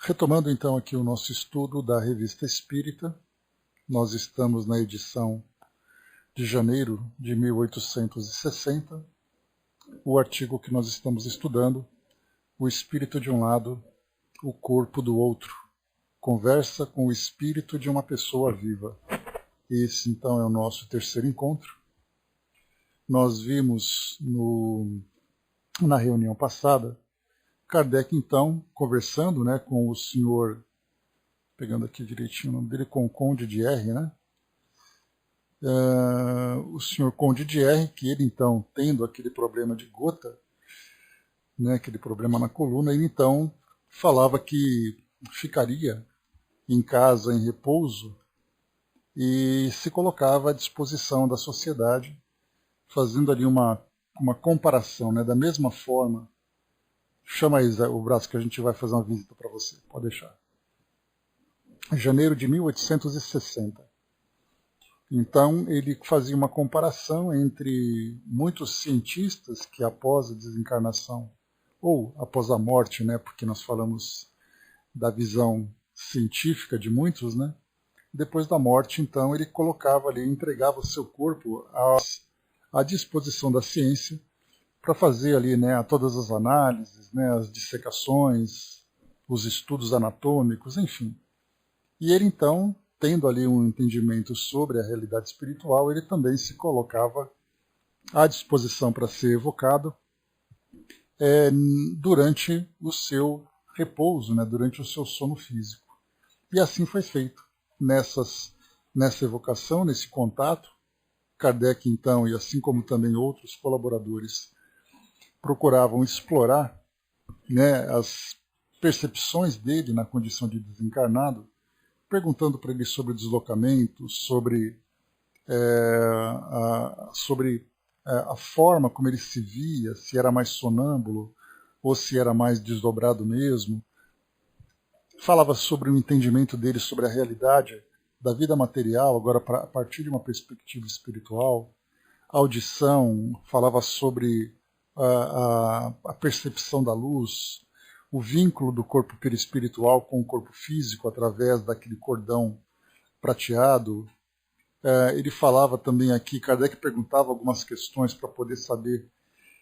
Retomando então aqui o nosso estudo da Revista Espírita, nós estamos na edição de janeiro de 1860, o artigo que nós estamos estudando, O Espírito de um Lado, o Corpo do Outro, conversa com o espírito de uma pessoa viva. Esse então é o nosso terceiro encontro. Nós vimos na reunião passada, Kardec, então, conversando com o senhor, pegando aqui direitinho o nome dele, com o Conde de R, o senhor Conde de R, que ele, então, tendo aquele problema de gota, aquele problema na coluna, ele, então, falava que ficaria em casa, em repouso, e se colocava à disposição da sociedade, fazendo ali uma comparação, da mesma forma. Chama aí, Zé, o braço, que a gente vai fazer uma visita para você. Pode deixar. Janeiro de 1860. Então, ele fazia uma comparação entre muitos cientistas que, após a desencarnação, ou após a morte, porque nós falamos da visão científica de muitos, depois da morte, então, ele colocava ali, entregava o seu corpo à disposição da ciência, para fazer ali todas as análises, as dissecações, os estudos anatômicos, enfim. E ele então, tendo ali um entendimento sobre a realidade espiritual, ele também se colocava à disposição para ser evocado durante o seu repouso, durante o seu sono físico. E assim foi feito. Nessa evocação, nesse contato, Kardec então, e assim como também outros colaboradores, procuravam explorar as percepções dele na condição de desencarnado, perguntando para ele sobre deslocamento, sobre a forma como ele se via, se era mais sonâmbulo ou se era mais desdobrado mesmo. Falava sobre o entendimento dele sobre a realidade da vida material, agora a partir de uma perspectiva espiritual. A audição, falava sobre a percepção da luz, o vínculo do corpo perispiritual com o corpo físico através daquele cordão prateado. Ele falava também aqui, Kardec perguntava algumas questões para poder saber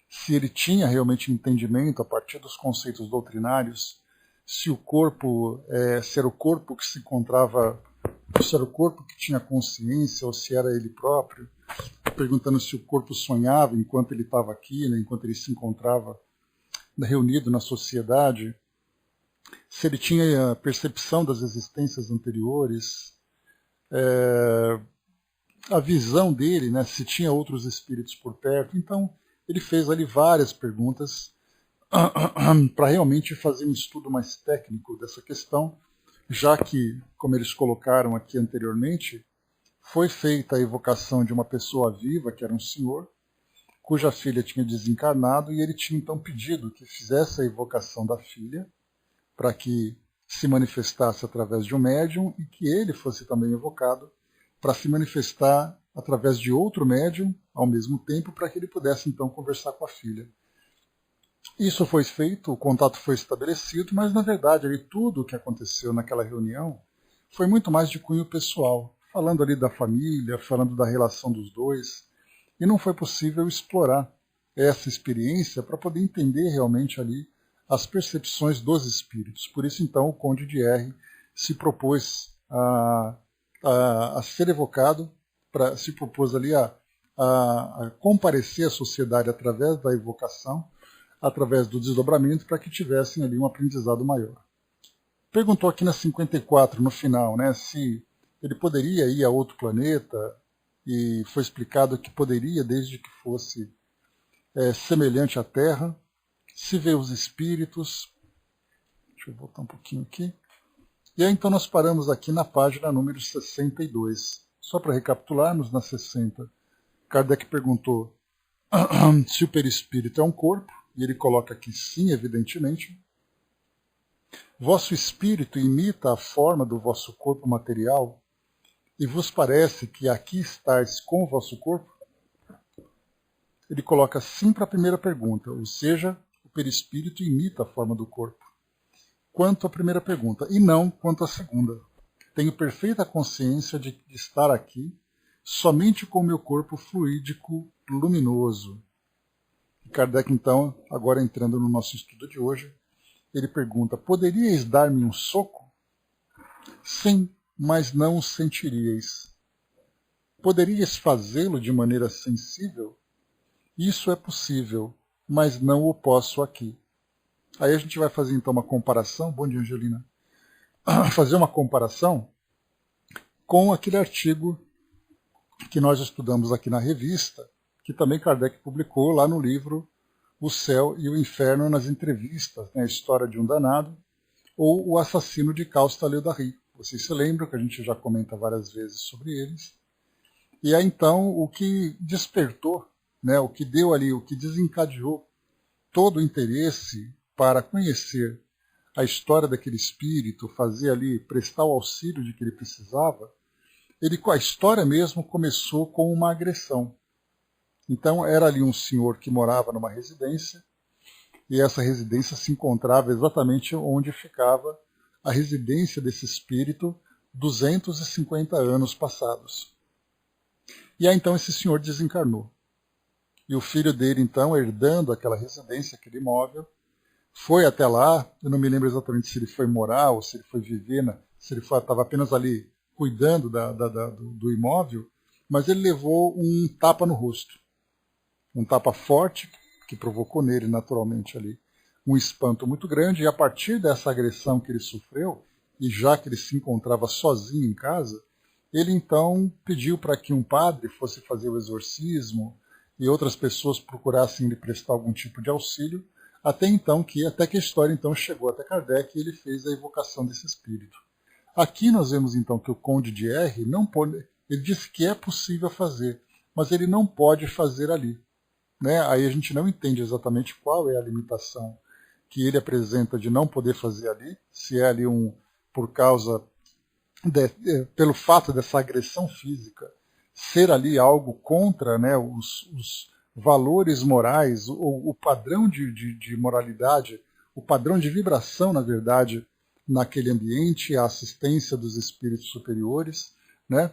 se ele tinha realmente entendimento a partir dos conceitos doutrinários, se o corpo, se era o corpo que se encontrava, se era o corpo que tinha consciência ou se era ele próprio, perguntando se o corpo sonhava enquanto ele estava aqui, enquanto ele se encontrava reunido na sociedade, se ele tinha a percepção das existências anteriores, a visão dele, se tinha outros espíritos por perto. Então, ele fez ali várias perguntas para realmente fazer um estudo mais técnico dessa questão, já que, como eles colocaram aqui anteriormente, foi feita a evocação de uma pessoa viva, que era um senhor, cuja filha tinha desencarnado, e ele tinha então pedido que fizesse a evocação da filha, para que se manifestasse através de um médium, e que ele fosse também evocado, para se manifestar através de outro médium, ao mesmo tempo, para que ele pudesse então conversar com a filha. Isso foi feito, o contato foi estabelecido, mas na verdade ali, tudo o que aconteceu naquela reunião foi muito mais de cunho pessoal, falando ali da família, falando da relação dos dois, e não foi possível explorar essa experiência para poder entender realmente ali as percepções dos espíritos. Por isso então o Conde de R se propôs a ser evocado, se propôs ali a comparecer à sociedade através da evocação, através do desdobramento, para que tivessem ali um aprendizado maior. Perguntou aqui na 54, no final, se ele poderia ir a outro planeta, e foi explicado que poderia, desde que fosse semelhante à Terra, se ver os espíritos. Deixa eu voltar um pouquinho aqui. E aí então nós paramos aqui na página número 62. Só para recapitularmos, na 60, Kardec perguntou se o perispírito é um corpo, e ele coloca aqui sim, evidentemente. Vosso espírito imita a forma do vosso corpo material, e vos parece que aqui estáis com o vosso corpo? Ele coloca sim para a primeira pergunta, ou seja, o perispírito imita a forma do corpo. quanto à primeira pergunta, e não quanto à segunda. Tenho perfeita consciência de estar aqui somente com o meu corpo fluídico luminoso. Kardec, então, agora entrando no nosso estudo de hoje, ele pergunta, poderíeis dar-me um soco? Sim, mas não o sentiríeis. Poderíeis fazê-lo de maneira sensível? Isso é possível, mas não o posso aqui. Aí a gente vai fazer então uma comparação, bom dia Angelina, fazer uma comparação com aquele artigo que nós estudamos aqui na revista, que também Kardec publicou lá no livro O Céu e o Inferno nas Entrevistas, né, a história de um danado, ou o assassino de Caustaleudary. Vocês se lembram que a gente já comenta várias vezes sobre eles. E aí então o que despertou, né, o que deu ali, o que desencadeou todo o interesse para conhecer a história daquele espírito, fazer ali, prestar o auxílio de que ele precisava, a história mesmo começou com uma agressão. Então era ali um senhor que morava numa residência, e essa residência se encontrava exatamente onde ficava a residência desse espírito 250 anos passados. E aí então esse senhor desencarnou. E o filho dele, então, herdando aquela residência, aquele imóvel, foi até lá, eu não me lembro exatamente se ele foi morar ou se ele foi viver, se ele estava apenas ali cuidando do imóvel, mas ele levou um tapa no rosto. Um tapa forte, que provocou nele naturalmente ali um espanto muito grande, e a partir dessa agressão que ele sofreu, e já que ele se encontrava sozinho em casa, ele então pediu para que um padre fosse fazer o exorcismo e outras pessoas procurassem lhe prestar algum tipo de auxílio, até que a história então chegou até Kardec e ele fez a evocação desse espírito. Aqui nós vemos então que o Conde de R não pode, ele disse que é possível fazer, mas ele não pode fazer ali. Né? Aí a gente não entende exatamente qual é a limitação que ele apresenta de não poder fazer ali, se é ali por causa, pelo fato dessa agressão física, ser ali algo contra, né, os valores morais, o padrão de moralidade, o padrão de vibração, na verdade, naquele ambiente, a assistência dos espíritos superiores. Né?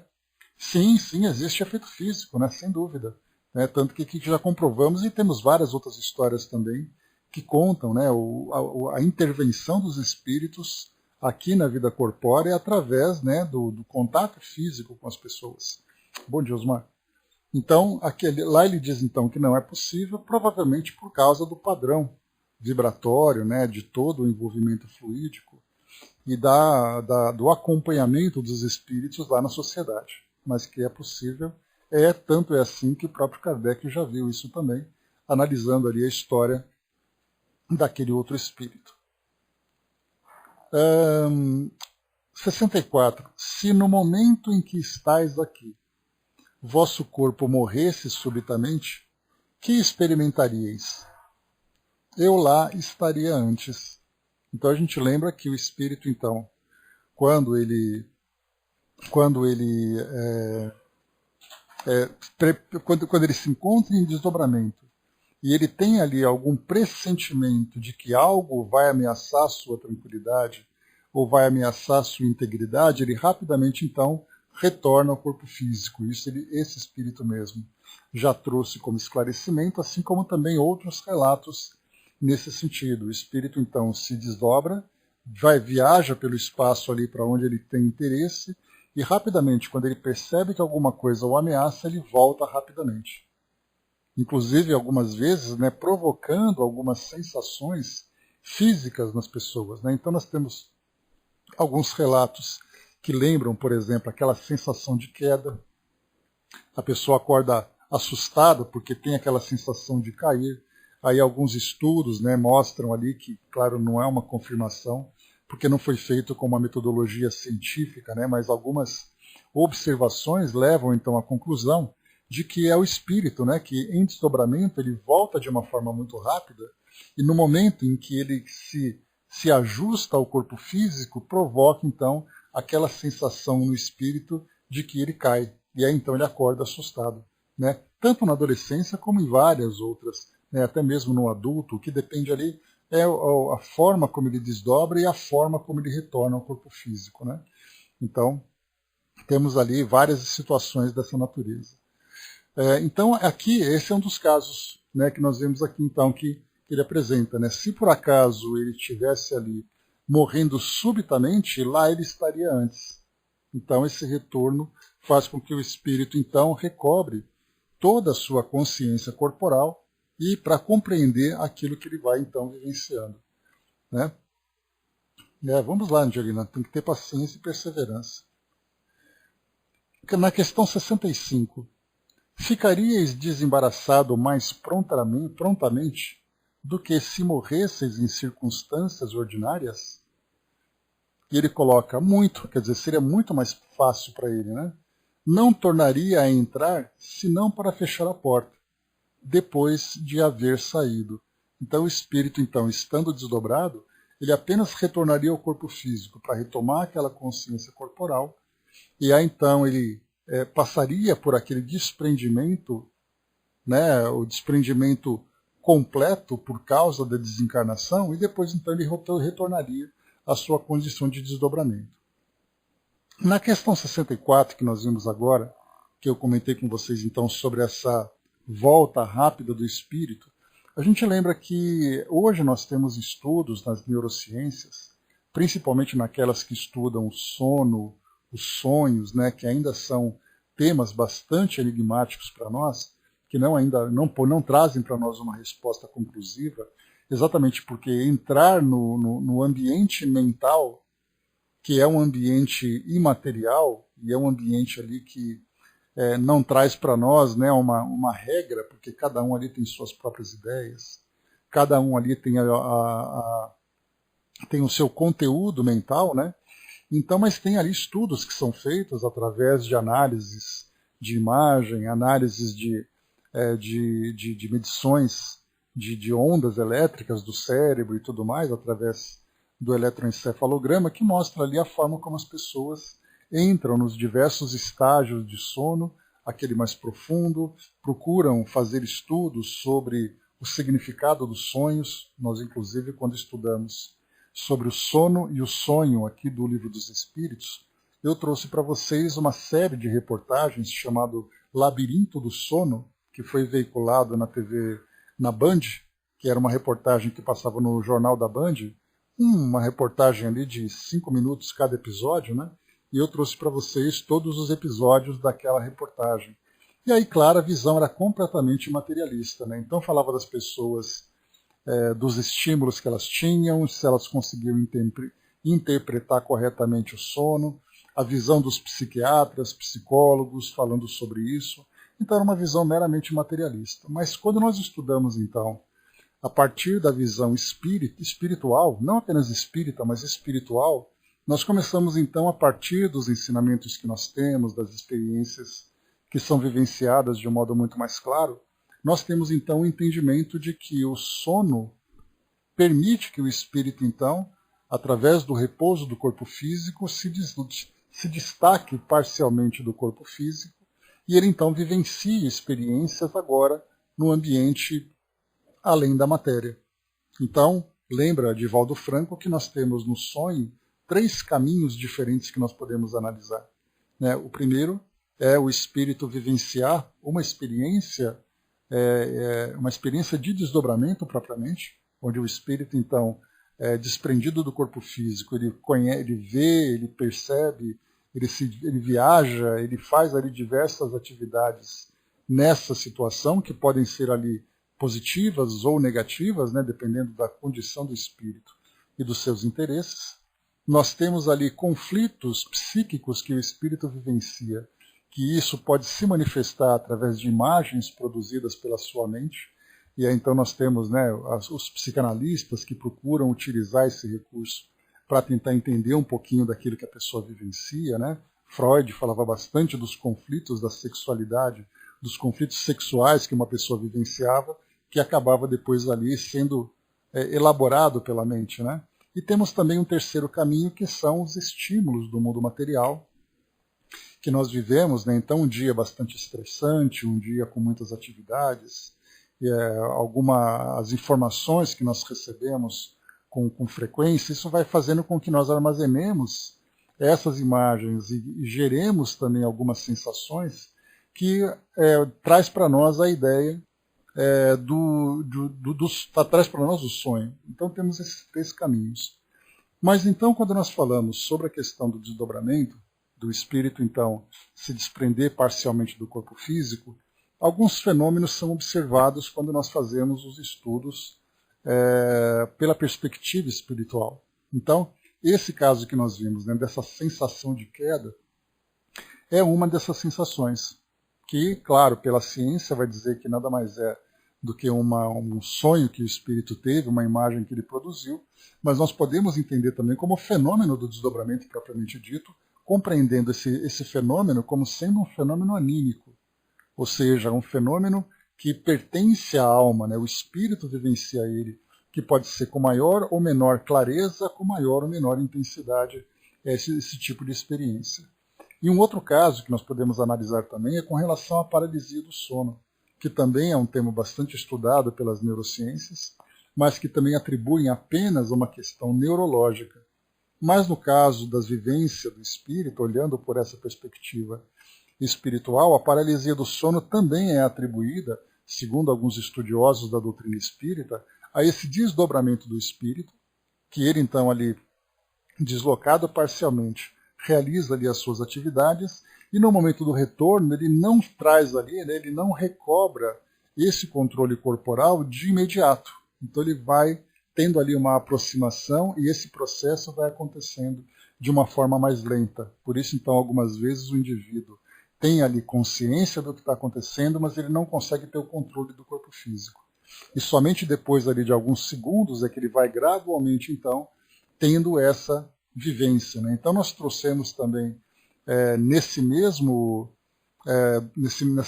Sim, existe efeito físico, né, sem dúvida. Tanto que já comprovamos, e temos várias outras histórias também, que contam, né, a intervenção dos espíritos aqui na vida corpórea através, né, do contato físico com as pessoas. Bom dia, Osmar. Então, lá ele diz então que não é possível, provavelmente por causa do padrão vibratório, né, de todo o envolvimento fluídico e do acompanhamento dos espíritos lá na sociedade. Mas que é possível, tanto é assim que o próprio Kardec já viu isso também, analisando ali a história daquele outro espírito. 64. Se no momento em que estais aqui, vosso corpo morresse subitamente, que experimentaríeis? Eu lá estaria antes. Então a gente lembra que o espírito, então, quando ele se encontra em desdobramento e ele tem ali algum pressentimento de que algo vai ameaçar sua tranquilidade ou vai ameaçar sua integridade, ele rapidamente então retorna ao corpo físico. Esse espírito mesmo já trouxe como esclarecimento, assim como também outros relatos nesse sentido. O espírito então se desdobra, viaja pelo espaço ali para onde ele tem interesse, e rapidamente, quando ele percebe que alguma coisa o ameaça, ele volta rapidamente. Inclusive, algumas vezes, né, provocando algumas sensações físicas nas pessoas. Né? Então nós temos alguns relatos que lembram, por exemplo, aquela sensação de queda. A pessoa acorda assustada porque tem aquela sensação de cair. Aí alguns estudos, né, mostram ali que, claro, não é uma confirmação, porque não foi feito com uma metodologia científica, né, mas algumas observações levam então à conclusão de que é o espírito, né, que em desdobramento ele volta de uma forma muito rápida, e no momento em que ele se ajusta ao corpo físico, provoca então aquela sensação no espírito de que ele cai, e aí então ele acorda assustado, né? Tanto na adolescência como em várias outras, né? Até mesmo no adulto, que depende ali é a forma como ele desdobra e a forma como ele retorna ao corpo físico, né? Então, temos ali várias situações dessa natureza. Então, aqui, esse é um dos casos, né, que nós vemos aqui, então, que ele apresenta, né? Se por acaso ele estivesse ali morrendo subitamente, lá ele estaria antes. Então, esse retorno faz com que o espírito, então, recobre toda a sua consciência corporal e para compreender aquilo que ele vai, então, vivenciando, né? Vamos lá, Angelina, tem que ter paciência e perseverança. Na questão 65, ficaríeis desembaraçado mais prontamente do que se morresseis em circunstâncias ordinárias? E ele coloca muito, quer dizer, seria muito mais fácil para ele, né? Não tornaria a entrar senão para fechar a porta, depois de haver saído. Então o espírito, então, estando desdobrado, ele apenas retornaria ao corpo físico para retomar aquela consciência corporal, e aí então ele passaria por aquele desprendimento, né, o desprendimento completo por causa da desencarnação, e depois então ele retornaria à sua condição de desdobramento. Na questão 64, que nós vimos agora, que eu comentei com vocês então sobre essa volta rápida do espírito, a gente lembra que hoje nós temos estudos nas neurociências, principalmente naquelas que estudam o sono, os sonhos, né, que ainda são temas bastante enigmáticos para nós, que ainda não trazem para nós uma resposta conclusiva, exatamente porque entrar no ambiente mental, que é um ambiente imaterial, e é um ambiente ali que não traz para nós, né, uma regra, porque cada um ali tem suas próprias ideias, cada um ali tem, tem o seu conteúdo mental, né? Então, mas tem ali estudos que são feitos através de análises de imagem, análises de medições de ondas elétricas do cérebro e tudo mais, através do eletroencefalograma, que mostra ali a forma como as pessoas entram nos diversos estágios de sono, aquele mais profundo, procuram fazer estudos sobre o significado dos sonhos. Nós, inclusive, quando estudamos sobre o sono e o sonho aqui do Livro dos Espíritos, eu trouxe para vocês uma série de reportagens chamado Labirinto do Sono, que foi veiculado na TV, na Band, que era uma reportagem que passava no Jornal da Band, uma reportagem ali de 5 minutos cada episódio, né? E eu trouxe para vocês todos os episódios daquela reportagem. E aí, claro, a visão era completamente materialista, né? Então falava das pessoas, dos estímulos que elas tinham, se elas conseguiam interpretar corretamente o sono, a visão dos psiquiatras, psicólogos falando sobre isso. Então era uma visão meramente materialista. Mas quando nós estudamos, então, a partir da visão espiritual, não apenas espírita, mas espiritual, nós começamos então a partir dos ensinamentos que nós temos, das experiências que são vivenciadas de um modo muito mais claro, nós temos então o entendimento de que o sono permite que o espírito então, através do repouso do corpo físico, se destaque parcialmente do corpo físico, e ele então vivencia experiências agora no ambiente além da matéria. Então, lembra de Valdo Franco que nós temos no sonho 3 caminhos diferentes que nós podemos analisar, né? O primeiro é o espírito vivenciar uma experiência de desdobramento propriamente, onde o espírito, então, desprendido do corpo físico, ele vê, ele percebe, ele viaja, ele faz ali diversas atividades nessa situação, que podem ser ali positivas ou negativas, né, dependendo da condição do espírito e dos seus interesses. Nós temos ali conflitos psíquicos que o espírito vivencia, que isso pode se manifestar através de imagens produzidas pela sua mente. E aí então nós temos, né, os psicanalistas que procuram utilizar esse recurso para tentar entender um pouquinho daquilo que a pessoa vivencia, né? Freud falava bastante dos conflitos da sexualidade, dos conflitos sexuais que uma pessoa vivenciava, que acabava depois ali sendo elaborado pela mente, né? E temos também um terceiro caminho, que são os estímulos do mundo material, que nós vivemos, né? Então um dia bastante estressante, um dia com muitas atividades, as informações que nós recebemos com frequência, isso vai fazendo com que nós armazenemos essas imagens e geremos também algumas sensações que traz para nós a ideia traz para nós o sonho. Então temos esses três caminhos. Mas então, quando nós falamos sobre a questão do desdobramento, do espírito então se desprender parcialmente do corpo físico, alguns fenômenos são observados quando nós fazemos os estudos pela perspectiva espiritual. Então, esse caso que nós vimos, né, dessa sensação de queda, é uma dessas sensações, que, claro, pela ciência vai dizer que nada mais é do que um sonho que o espírito teve, uma imagem que ele produziu, mas nós podemos entender também como fenômeno do desdobramento propriamente dito, compreendendo esse fenômeno como sendo um fenômeno anímico, ou seja, um fenômeno que pertence à alma, né? O espírito vivencia ele, que pode ser com maior ou menor clareza, com maior ou menor intensidade, esse tipo de experiência. E um outro caso que nós podemos analisar também é com relação à paralisia do sono, que também é um tema bastante estudado pelas neurociências, mas que também atribuem apenas uma questão neurológica. Mas no caso das vivências do espírito, olhando por essa perspectiva espiritual, a paralisia do sono também é atribuída, segundo alguns estudiosos da doutrina espírita, a esse desdobramento do espírito, que ele então ali, deslocado parcialmente, realiza ali as suas atividades, e no momento do retorno ele não traz ali, né, ele não recobra esse controle corporal de imediato. Então ele vai tendo ali uma aproximação e esse processo vai acontecendo de uma forma mais lenta. Por isso, então, algumas vezes o indivíduo tem ali consciência do que está acontecendo, mas ele não consegue ter o controle do corpo físico. E somente depois ali de alguns segundos é que ele vai gradualmente, então, tendo essa vivência. Né? Então nós trouxemos também nessa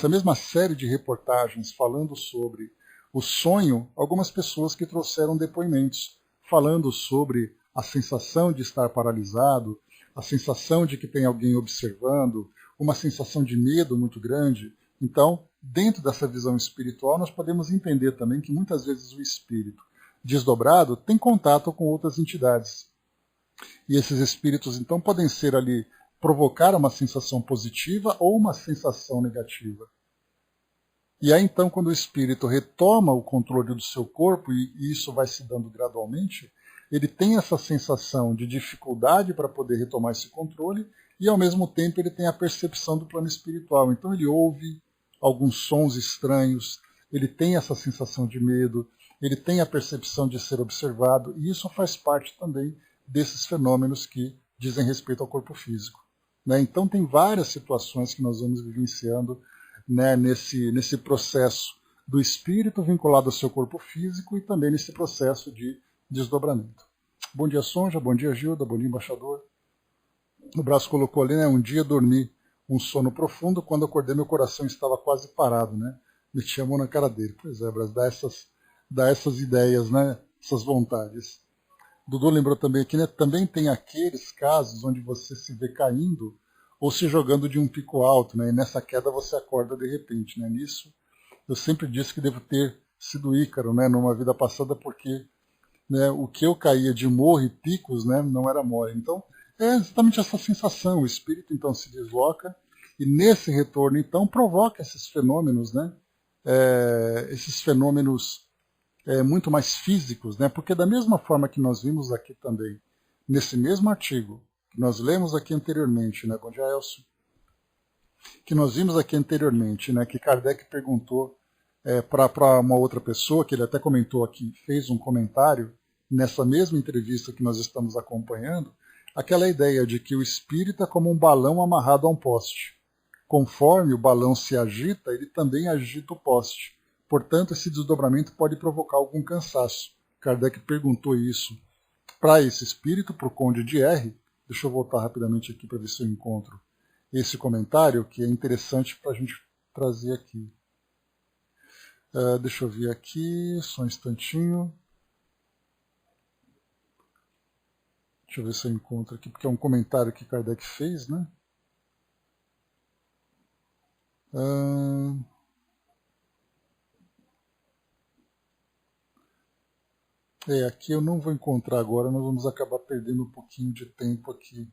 mesma série de reportagens falando sobre o sonho, algumas pessoas que trouxeram depoimentos, falando sobre a sensação de estar paralisado, a sensação de que tem alguém observando, uma sensação de medo muito grande. Então, dentro dessa visão espiritual, nós podemos entender também que muitas vezes o espírito desdobrado tem contato com outras entidades. E esses espíritos, então, podem ser ali, provocar uma sensação positiva ou uma sensação negativa. E aí, então, quando o espírito retoma o controle do seu corpo, e isso vai se dando gradualmente, ele tem essa sensação de dificuldade para poder retomar esse controle, e ao mesmo tempo ele tem a percepção do plano espiritual. Então ele ouve alguns sons estranhos, ele tem essa sensação de medo, ele tem a percepção de ser observado, e isso faz parte também desses fenômenos que dizem respeito ao corpo físico. Né? Então tem várias situações que nós vamos vivenciando, né, nesse processo do espírito vinculado ao seu corpo físico e também nesse processo de desdobramento. Bom dia, Sonja, bom dia, Gilda, bom dia, embaixador. O braço colocou ali, né, um dia dormi um sono profundo, quando acordei meu coração estava quase parado, né? Meti a mão na cara dele. Pois é, Bras, dá essas ideias, né, essas vontades. Dudu lembrou também aqui, né, também tem aqueles casos onde você se vê caindo ou se jogando de um pico alto, né, e nessa queda você acorda de repente. Né? Nisso, eu sempre disse que devo ter sido Ícaro, né, numa vida passada, porque, né, o que eu caía de morro e picos, né, não era mole. Então, é exatamente essa sensação. O espírito, então, se desloca e nesse retorno, então, provoca esses fenômenos, né, esses fenômenos muito mais físicos, né, porque da mesma forma que nós vimos aqui também, nesse mesmo artigo, que nós lemos aqui anteriormente, né, bom dia, Elcio, que nós vimos aqui anteriormente, né, que Kardec perguntou para uma outra pessoa, que ele até comentou aqui, fez um comentário nessa mesma entrevista que nós estamos acompanhando, aquela ideia de que o espírito é como um balão amarrado a um poste. Conforme o balão se agita, ele também agita o poste. Portanto, esse desdobramento pode provocar algum cansaço. Kardec perguntou isso para esse espírito, para o Conde de R. Deixa eu voltar rapidamente aqui para ver se eu encontro esse comentário, que é interessante para a gente trazer aqui. Deixa eu ver aqui, só um instantinho. Deixa eu ver se eu encontro aqui, porque é um comentário que Kardec fez, né? Aqui eu não vou encontrar agora, nós vamos acabar perdendo um pouquinho de tempo aqui.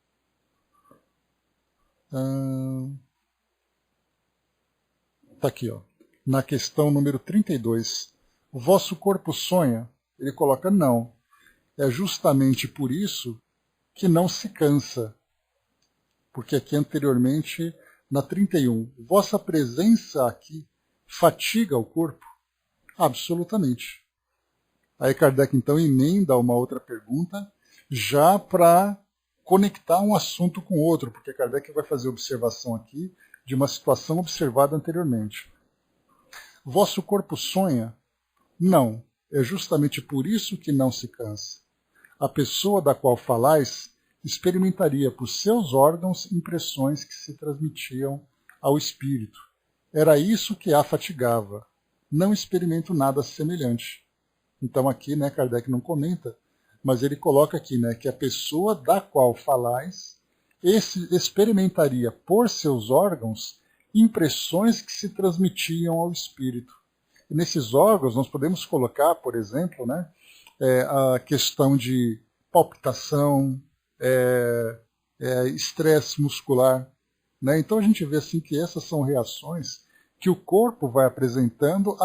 Tá aqui, ó. Na questão número 32. O vosso corpo sonha? Ele coloca não. É justamente por isso que não se cansa. Porque aqui anteriormente, na 31, vossa presença aqui fatiga o corpo? Absolutamente. Aí Kardec então emenda uma outra pergunta, já para conectar um assunto com outro, porque Kardec vai fazer observação aqui de uma situação observada anteriormente. Vosso corpo sonha? Não. É justamente por isso que não se cansa. A pessoa da qual falais experimentaria por seus órgãos impressões que se transmitiam ao espírito. Era isso que a fatigava. Não experimento nada semelhante. Então aqui, né, Kardec não comenta, mas ele coloca aqui, né, que a pessoa da qual falais experimentaria por seus órgãos impressões que se transmitiam ao espírito. E nesses órgãos nós podemos colocar, por exemplo, né, a questão de palpitação, estresse muscular. Né? Então a gente vê assim que essas são reações que o corpo vai apresentando,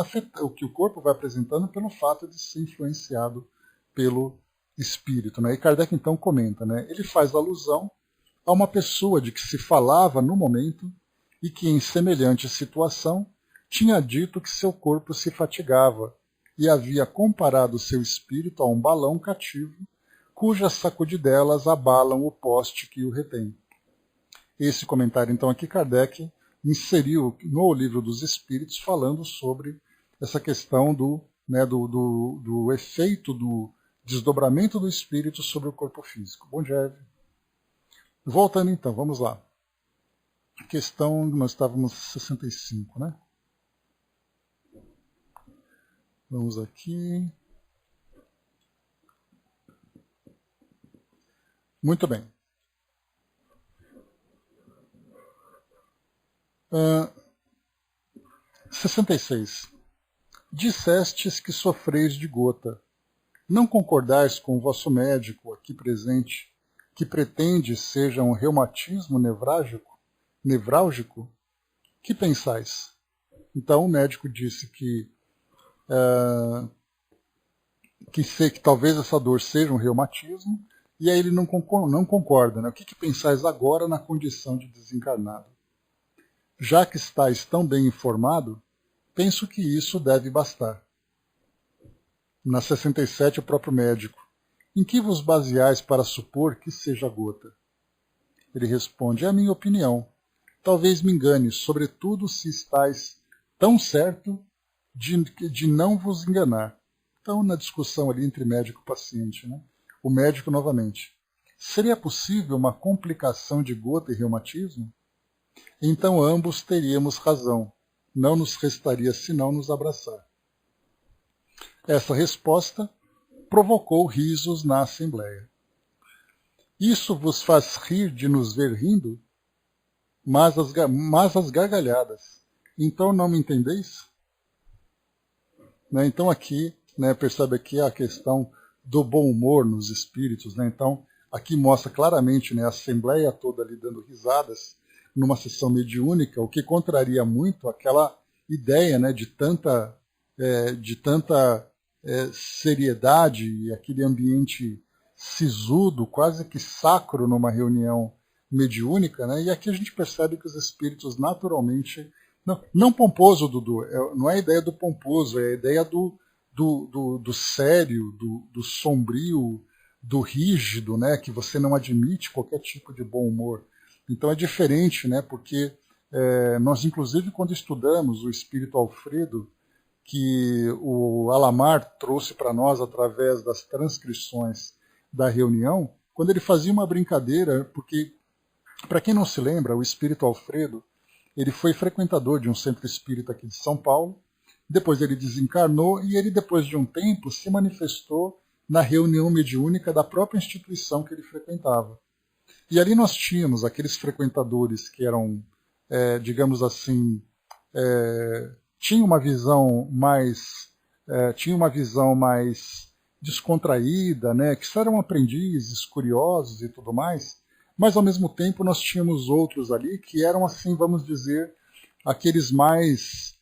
que o corpo vai apresentando pelo fato de ser influenciado pelo espírito. Né? E Kardec então comenta, né? Ele faz alusão a uma pessoa de que se falava no momento e que em semelhante situação tinha dito que seu corpo se fatigava e havia comparado seu espírito a um balão cativo cujas sacudidelas abalam o poste que o retém. Esse comentário, então, aqui Kardec inseriu no Livro dos Espíritos, falando sobre essa questão do efeito do desdobramento do espírito sobre o corpo físico. Bom dia. Voltando então, vamos lá. Questão, nós estávamos 65, né? Vamos aqui. Muito bem. 66. Dissestes que sofreis de gota. Não concordais com o vosso médico aqui presente, que pretende seja um reumatismo nevrálgico? Que pensais? Então o médico disse que talvez essa dor seja um reumatismo, e aí ele não concorda. Né? O que pensais agora na condição de desencarnado? Já que estáis tão bem informado, penso que isso deve bastar. Na 67, o próprio médico. Em que vos baseais para supor que seja gota? Ele responde, é a minha opinião. Talvez me engane, sobretudo se estáis tão certo de não vos enganar. Então, na discussão ali entre médico e paciente, né? O médico novamente. Seria possível uma complicação de gota e reumatismo? Então ambos teríamos razão. Não nos restaria senão nos abraçar. Essa resposta provocou risos na Assembleia. Isso vos faz rir de nos ver rindo? Mas as gargalhadas. Então não me entendeis? Né? Então aqui, né, percebe aqui a questão do bom humor nos espíritos. Né? Então aqui mostra claramente, né, a Assembleia toda ali dando risadas numa sessão mediúnica, o que contraria muito aquela ideia, né, de tanta seriedade e aquele ambiente sisudo, quase que sacro numa reunião mediúnica, né? E aqui a gente percebe que os espíritos naturalmente, não pomposo, Dudu, não é a ideia do pomposo, é a ideia do sério, do sombrio, do rígido, né? Que você não admite qualquer tipo de bom humor. Então é diferente, né? Porque nós, inclusive, quando estudamos o Espírito Alfredo, que o Alamar trouxe para nós através das transcrições da reunião, quando ele fazia uma brincadeira, porque, para quem não se lembra, o Espírito Alfredo, ele foi frequentador de um centro espírita aqui de São Paulo, depois ele desencarnou e ele, depois de um tempo, se manifestou na reunião mediúnica da própria instituição que ele frequentava. E ali nós tínhamos aqueles frequentadores que eram, digamos assim, tinham uma visão mais descontraída, né, que só eram aprendizes, curiosos e tudo mais, mas ao mesmo tempo nós tínhamos outros ali que eram, assim, vamos dizer, aqueles mais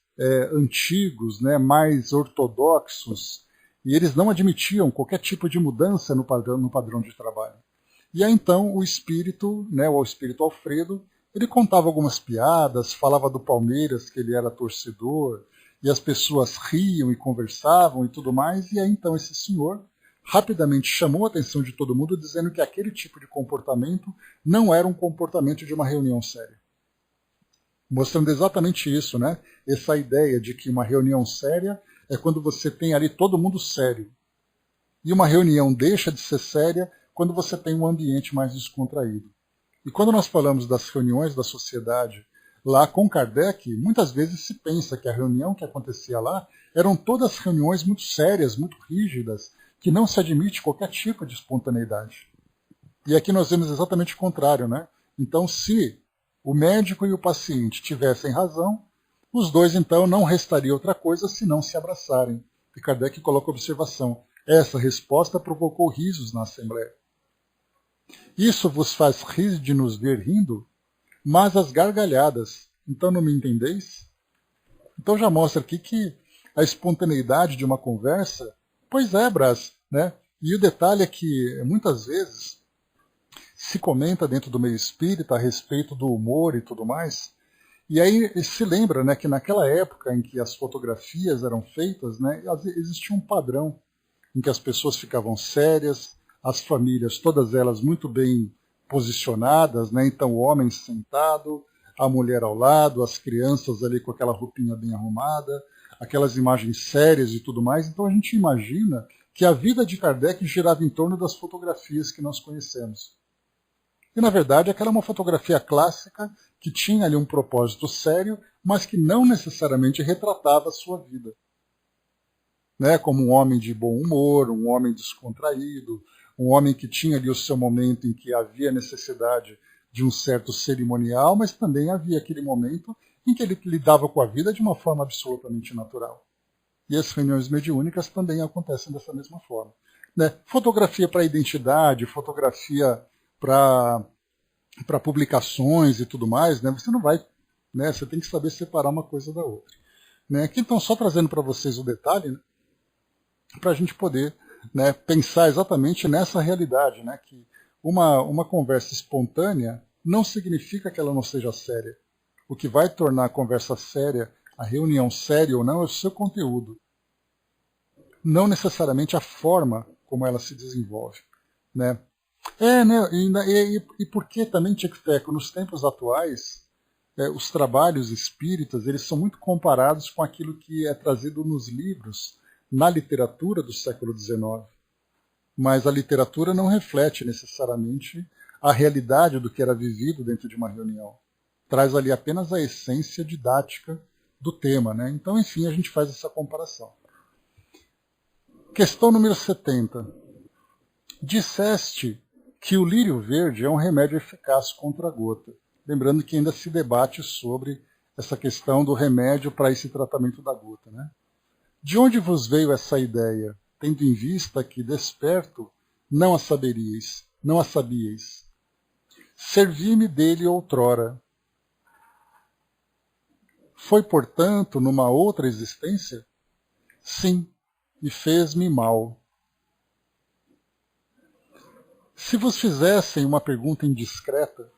antigos, né, mais ortodoxos, e eles não admitiam qualquer tipo de mudança no padrão de trabalho. E aí então o espírito, né, o espírito Alfredo, ele contava algumas piadas, falava do Palmeiras, que ele era torcedor, e as pessoas riam e conversavam e tudo mais, e aí então esse senhor rapidamente chamou a atenção de todo mundo, dizendo que aquele tipo de comportamento não era um comportamento de uma reunião séria. Mostrando exatamente isso, né? Essa ideia de que uma reunião séria é quando você tem ali todo mundo sério. E uma reunião deixa de ser séria quando você tem um ambiente mais descontraído. E quando nós falamos das reuniões da sociedade lá com Kardec, muitas vezes se pensa que a reunião que acontecia lá eram todas reuniões muito sérias, muito rígidas, que não se admite qualquer tipo de espontaneidade. E aqui nós vemos exatamente o contrário, né? Então, se o médico e o paciente tivessem razão, os dois então não restaria outra coisa senão se abraçarem. E Kardec coloca a observação: essa resposta provocou risos na Assembleia. Isso vos faz rir de nos ver rindo, mas as gargalhadas, então não me entendeis? Então já mostra aqui que a espontaneidade de uma conversa, pois é, Brás, né? E o detalhe é que muitas vezes se comenta dentro do meio espírita a respeito do humor e tudo mais, e aí se lembra, né, que naquela época em que as fotografias eram feitas, né, existia um padrão em que as pessoas ficavam sérias, as famílias, todas elas muito bem posicionadas, né, então o homem sentado, a mulher ao lado, as crianças ali com aquela roupinha bem arrumada, aquelas imagens sérias e tudo mais. Então a gente imagina que a vida de Kardec girava em torno das fotografias que nós conhecemos. E, na verdade, aquela é uma fotografia clássica que tinha ali um propósito sério, mas que não necessariamente retratava a sua vida. Né? Como um homem de bom humor, um homem descontraído, um homem que tinha ali o seu momento em que havia necessidade de um certo cerimonial, mas também havia aquele momento em que ele lidava com a vida de uma forma absolutamente natural. E as reuniões mediúnicas também acontecem dessa mesma forma. Né? Fotografia para identidade, fotografia para publicações e tudo mais, né? Você não vai, né? Você tem que saber separar uma coisa da outra. Né? Aqui então só trazendo para vocês o detalhe, né? Para a gente poder, né, pensar exatamente nessa realidade, né? Que uma conversa espontânea não significa que ela não seja séria. O que vai tornar a conversa séria, a reunião séria ou não, é o seu conteúdo. Não necessariamente a forma como ela se desenvolve. Né? Né? E porque também, Tico Teco, nos tempos atuais, os trabalhos espíritas eles são muito comparados com aquilo que é trazido nos livros, na literatura do século XIX. Mas a literatura não reflete necessariamente a realidade do que era vivido dentro de uma reunião. Traz ali apenas a essência didática do tema. Né? Então, enfim, a gente faz essa comparação. Questão número 70. Disseste que o lírio verde é um remédio eficaz contra a gota. Lembrando que ainda se debate sobre essa questão do remédio para esse tratamento da gota. Né? De onde vos veio essa ideia, tendo em vista que, desperto, não a sabieis? Servi-me dele outrora. Foi, portanto, numa outra existência? Sim, e fez-me mal. Se vos fizessem uma pergunta indiscreta,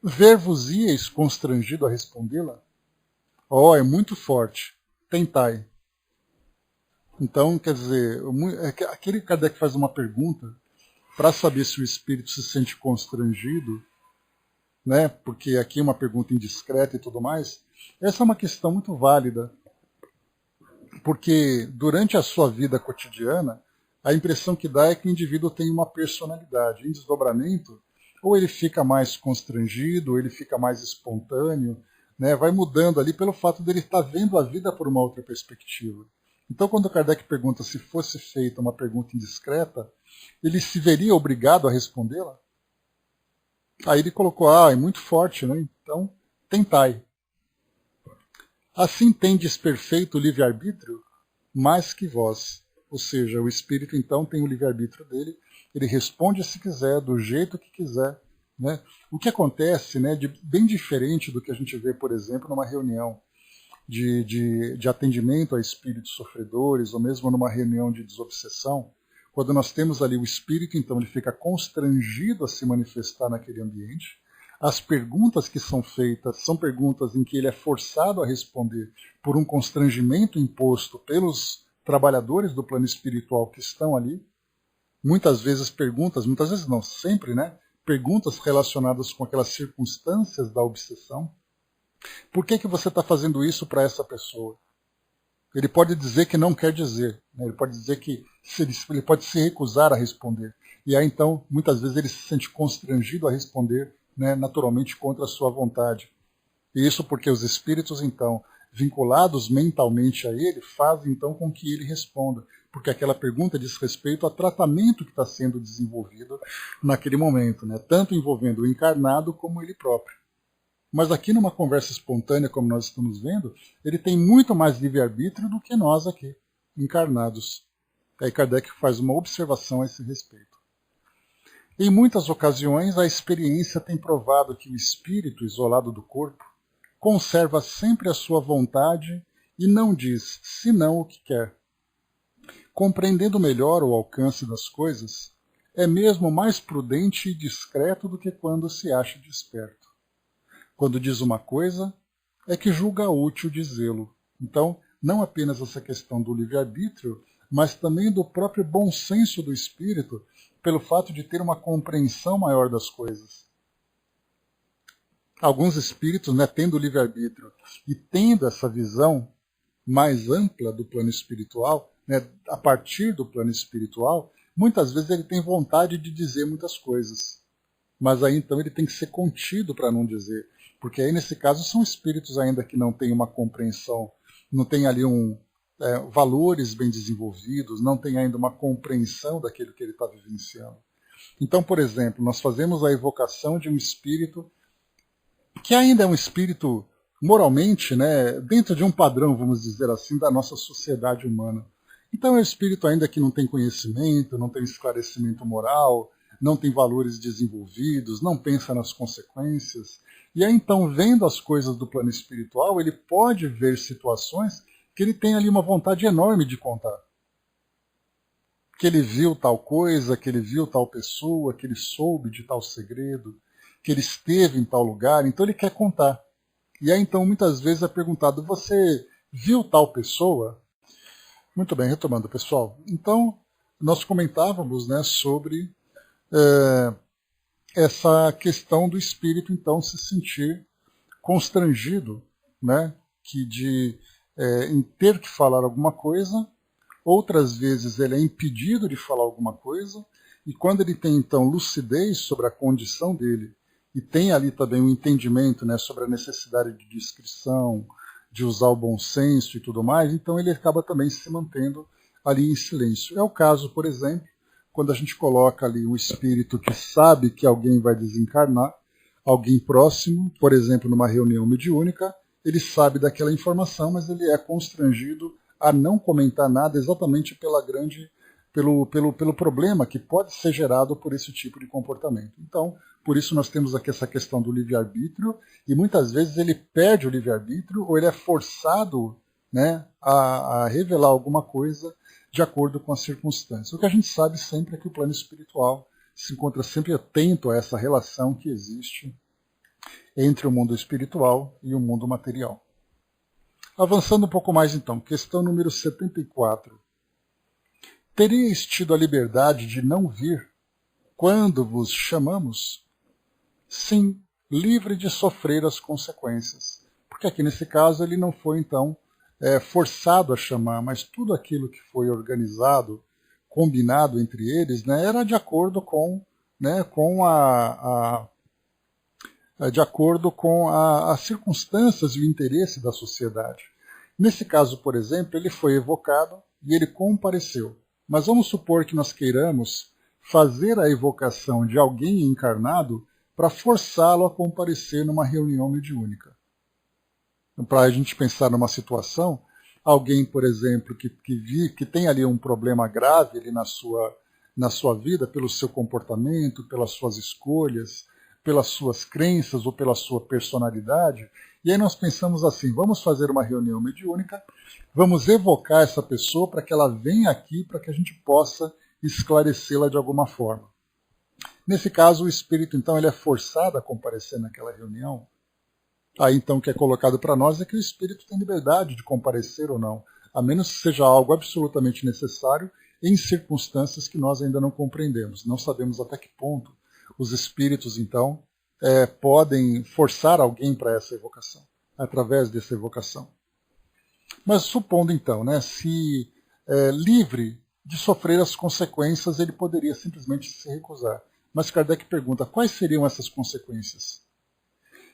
ver-vos-íeis constrangido a respondê-la? É muito forte. Tentai. Então, quer dizer, aquele Kardec faz uma pergunta para saber se o espírito se sente constrangido, né? Porque aqui é uma pergunta indiscreta e tudo mais. Essa é uma questão muito válida, porque durante a sua vida cotidiana, a impressão que dá é que o indivíduo tem uma personalidade. Em desdobramento, ou ele fica mais constrangido, ou ele fica mais espontâneo, né? Vai mudando ali pelo fato dele estar vendo a vida por uma outra perspectiva. Então, quando Kardec pergunta se fosse feita uma pergunta indiscreta, ele se veria obrigado a respondê-la? Aí ele colocou, é muito forte, né? Então, tentai. Assim tendes perfeito livre-arbítrio? Mais que vós. ou seja, o espírito então tem o livre-arbítrio dele, ele responde se quiser, do jeito que quiser, né? O que acontece, né, bem diferente do que a gente vê, por exemplo, numa reunião de atendimento a espíritos sofredores, ou mesmo numa reunião de desobsessão, quando nós temos ali o espírito, então ele fica constrangido a se manifestar naquele ambiente. As perguntas que são feitas são perguntas em que ele é forçado a responder por um constrangimento imposto pelos trabalhadores do plano espiritual que estão ali. Muitas vezes muitas vezes não, sempre, né? Perguntas relacionadas com aquelas circunstâncias da obsessão. Por que você está fazendo isso para essa pessoa? Ele pode dizer que não quer dizer, né? Ele pode dizer que ele pode se recusar a responder. E aí então, muitas vezes ele se sente constrangido a responder, né, naturalmente contra a sua vontade. E isso porque os espíritos, então, vinculados mentalmente a ele, fazem então com que ele responda, porque aquela pergunta diz respeito ao tratamento que está sendo desenvolvido naquele momento, né, tanto envolvendo o encarnado como ele próprio. Mas aqui numa conversa espontânea, como nós estamos vendo, ele tem muito mais livre-arbítrio do que nós aqui, encarnados. Aí Kardec faz uma observação a esse respeito. Em muitas ocasiões, a experiência tem provado que o espírito, isolado do corpo, conserva sempre a sua vontade e não diz, senão o que quer. Compreendendo melhor o alcance das coisas, é mesmo mais prudente e discreto do que quando se acha desperto. Quando diz uma coisa, é que julga útil dizê-lo. Então, não apenas essa questão do livre-arbítrio, mas também do próprio bom senso do espírito, pelo fato de ter uma compreensão maior das coisas. Alguns espíritos, né, tendo livre-arbítrio e tendo essa visão mais ampla do plano espiritual, né, a partir do plano espiritual, muitas vezes ele tem vontade de dizer muitas coisas. Mas aí então ele tem que ser contido para não dizer. Porque aí nesse caso são espíritos ainda que não têm uma compreensão, não têm ali valores bem desenvolvidos, não tem ainda uma compreensão daquilo que ele está vivenciando. Então, por exemplo, nós fazemos a evocação de um espírito que ainda é um espírito moralmente, né, dentro de um padrão, vamos dizer assim, da nossa sociedade humana. Então é um espírito ainda que não tem conhecimento, não tem esclarecimento moral, não tem valores desenvolvidos, não pensa nas consequências. E aí então, vendo as coisas do plano espiritual, ele pode ver situações que ele tem ali uma vontade enorme de contar. Que ele viu tal coisa, que ele viu tal pessoa, que ele soube de tal segredo, que ele esteve em tal lugar, então ele quer contar. E aí então, muitas vezes é perguntado, você viu tal pessoa? Muito bem, retomando, pessoal. Então, nós comentávamos, né, sobre essa questão do espírito, então, se sentir constrangido, né, em ter que falar alguma coisa. Outras vezes ele é impedido de falar alguma coisa, e quando ele tem, então, lucidez sobre a condição dele, e tem ali também um entendimento, né, sobre a necessidade de discrição, de usar o bom senso e tudo mais, então ele acaba também se mantendo ali em silêncio. É o caso, por exemplo, quando a gente coloca ali um espírito que sabe que alguém vai desencarnar, alguém próximo, por exemplo, numa reunião mediúnica, ele sabe daquela informação, mas ele é constrangido a não comentar nada exatamente pelo problema que pode ser gerado por esse tipo de comportamento. Então, por isso nós temos aqui essa questão do livre-arbítrio, e muitas vezes ele perde o livre-arbítrio ou ele é forçado, né, a revelar alguma coisa de acordo com as circunstâncias. O que a gente sabe sempre é que o plano espiritual se encontra sempre atento a essa relação que existe entre o mundo espiritual e o mundo material. Avançando um pouco mais então, questão número 74. Teríeis tido a liberdade de não vir quando vos chamamos? Sim, livre de sofrer as consequências. Porque aqui nesse caso ele não foi então forçado a chamar, mas tudo aquilo que foi organizado, combinado entre eles, né, era de acordo com, né, de acordo com as circunstâncias e o interesse da sociedade. Nesse caso, por exemplo, ele foi evocado e ele compareceu. Mas vamos supor que nós queiramos fazer a evocação de alguém encarnado para forçá-lo a comparecer numa reunião mediúnica. Para a gente pensar numa situação alguém, por exemplo, que tem ali um problema grave ali na sua vida, pelo seu comportamento, pelas suas escolhas, pelas suas crenças ou pela sua personalidade. E aí nós pensamos assim, vamos fazer uma reunião mediúnica, vamos evocar essa pessoa para que ela venha aqui, para que a gente possa esclarecê-la de alguma forma. Nesse caso, o espírito, então, ele é forçado a comparecer naquela reunião. Aí, então, o que é colocado para nós é que o espírito tem liberdade de comparecer ou não, a menos que seja algo absolutamente necessário em circunstâncias que nós ainda não compreendemos. Não sabemos até que ponto os espíritos, então, podem forçar alguém para essa evocação, através dessa evocação. Mas supondo, então, né, se livre de sofrer as consequências, ele poderia simplesmente se recusar. Mas Kardec pergunta, quais seriam essas consequências?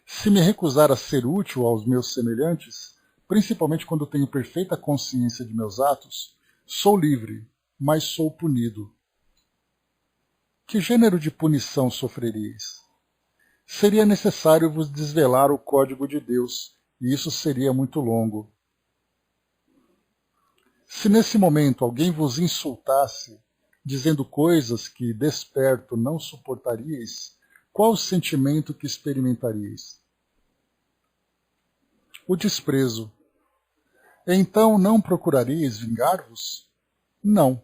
Se me recusar a ser útil aos meus semelhantes, principalmente quando tenho perfeita consciência de meus atos, sou livre, mas sou punido. Que gênero de punição sofreríeis? Seria necessário vos desvelar o código de Deus, e isso seria muito longo. Se nesse momento alguém vos insultasse, dizendo coisas que, desperto, não suportaríeis, qual o sentimento que experimentaríeis? O desprezo. Então não procuraríeis vingar-vos? Não.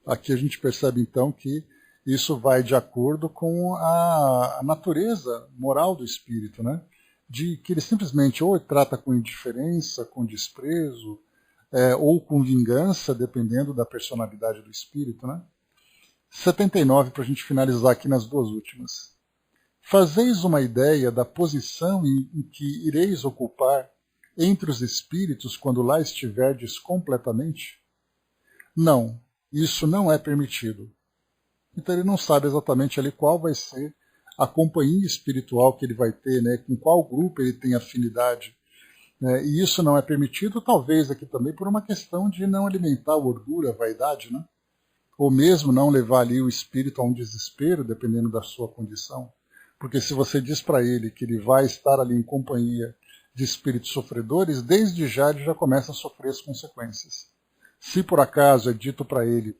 Aqui a gente percebe então que isso vai de acordo com a natureza moral do espírito, né? De que ele simplesmente ou trata com indiferença, com desprezo, ou com vingança, dependendo da personalidade do espírito, né? 79, para a gente finalizar aqui nas duas últimas. Fazeis uma ideia da posição em que ireis ocupar entre os espíritos quando lá estiverdes completamente? Não, isso não é permitido. Então ele não sabe exatamente ali qual vai ser a companhia espiritual que ele vai ter, né, com qual grupo ele tem afinidade. E isso não é permitido, talvez aqui também por uma questão de não alimentar o orgulho, a vaidade, né? Ou mesmo não levar ali o espírito a um desespero, dependendo da sua condição. Porque se você diz para ele que ele vai estar ali em companhia de espíritos sofredores, desde já ele já começa a sofrer as consequências. Se por acaso é dito para ele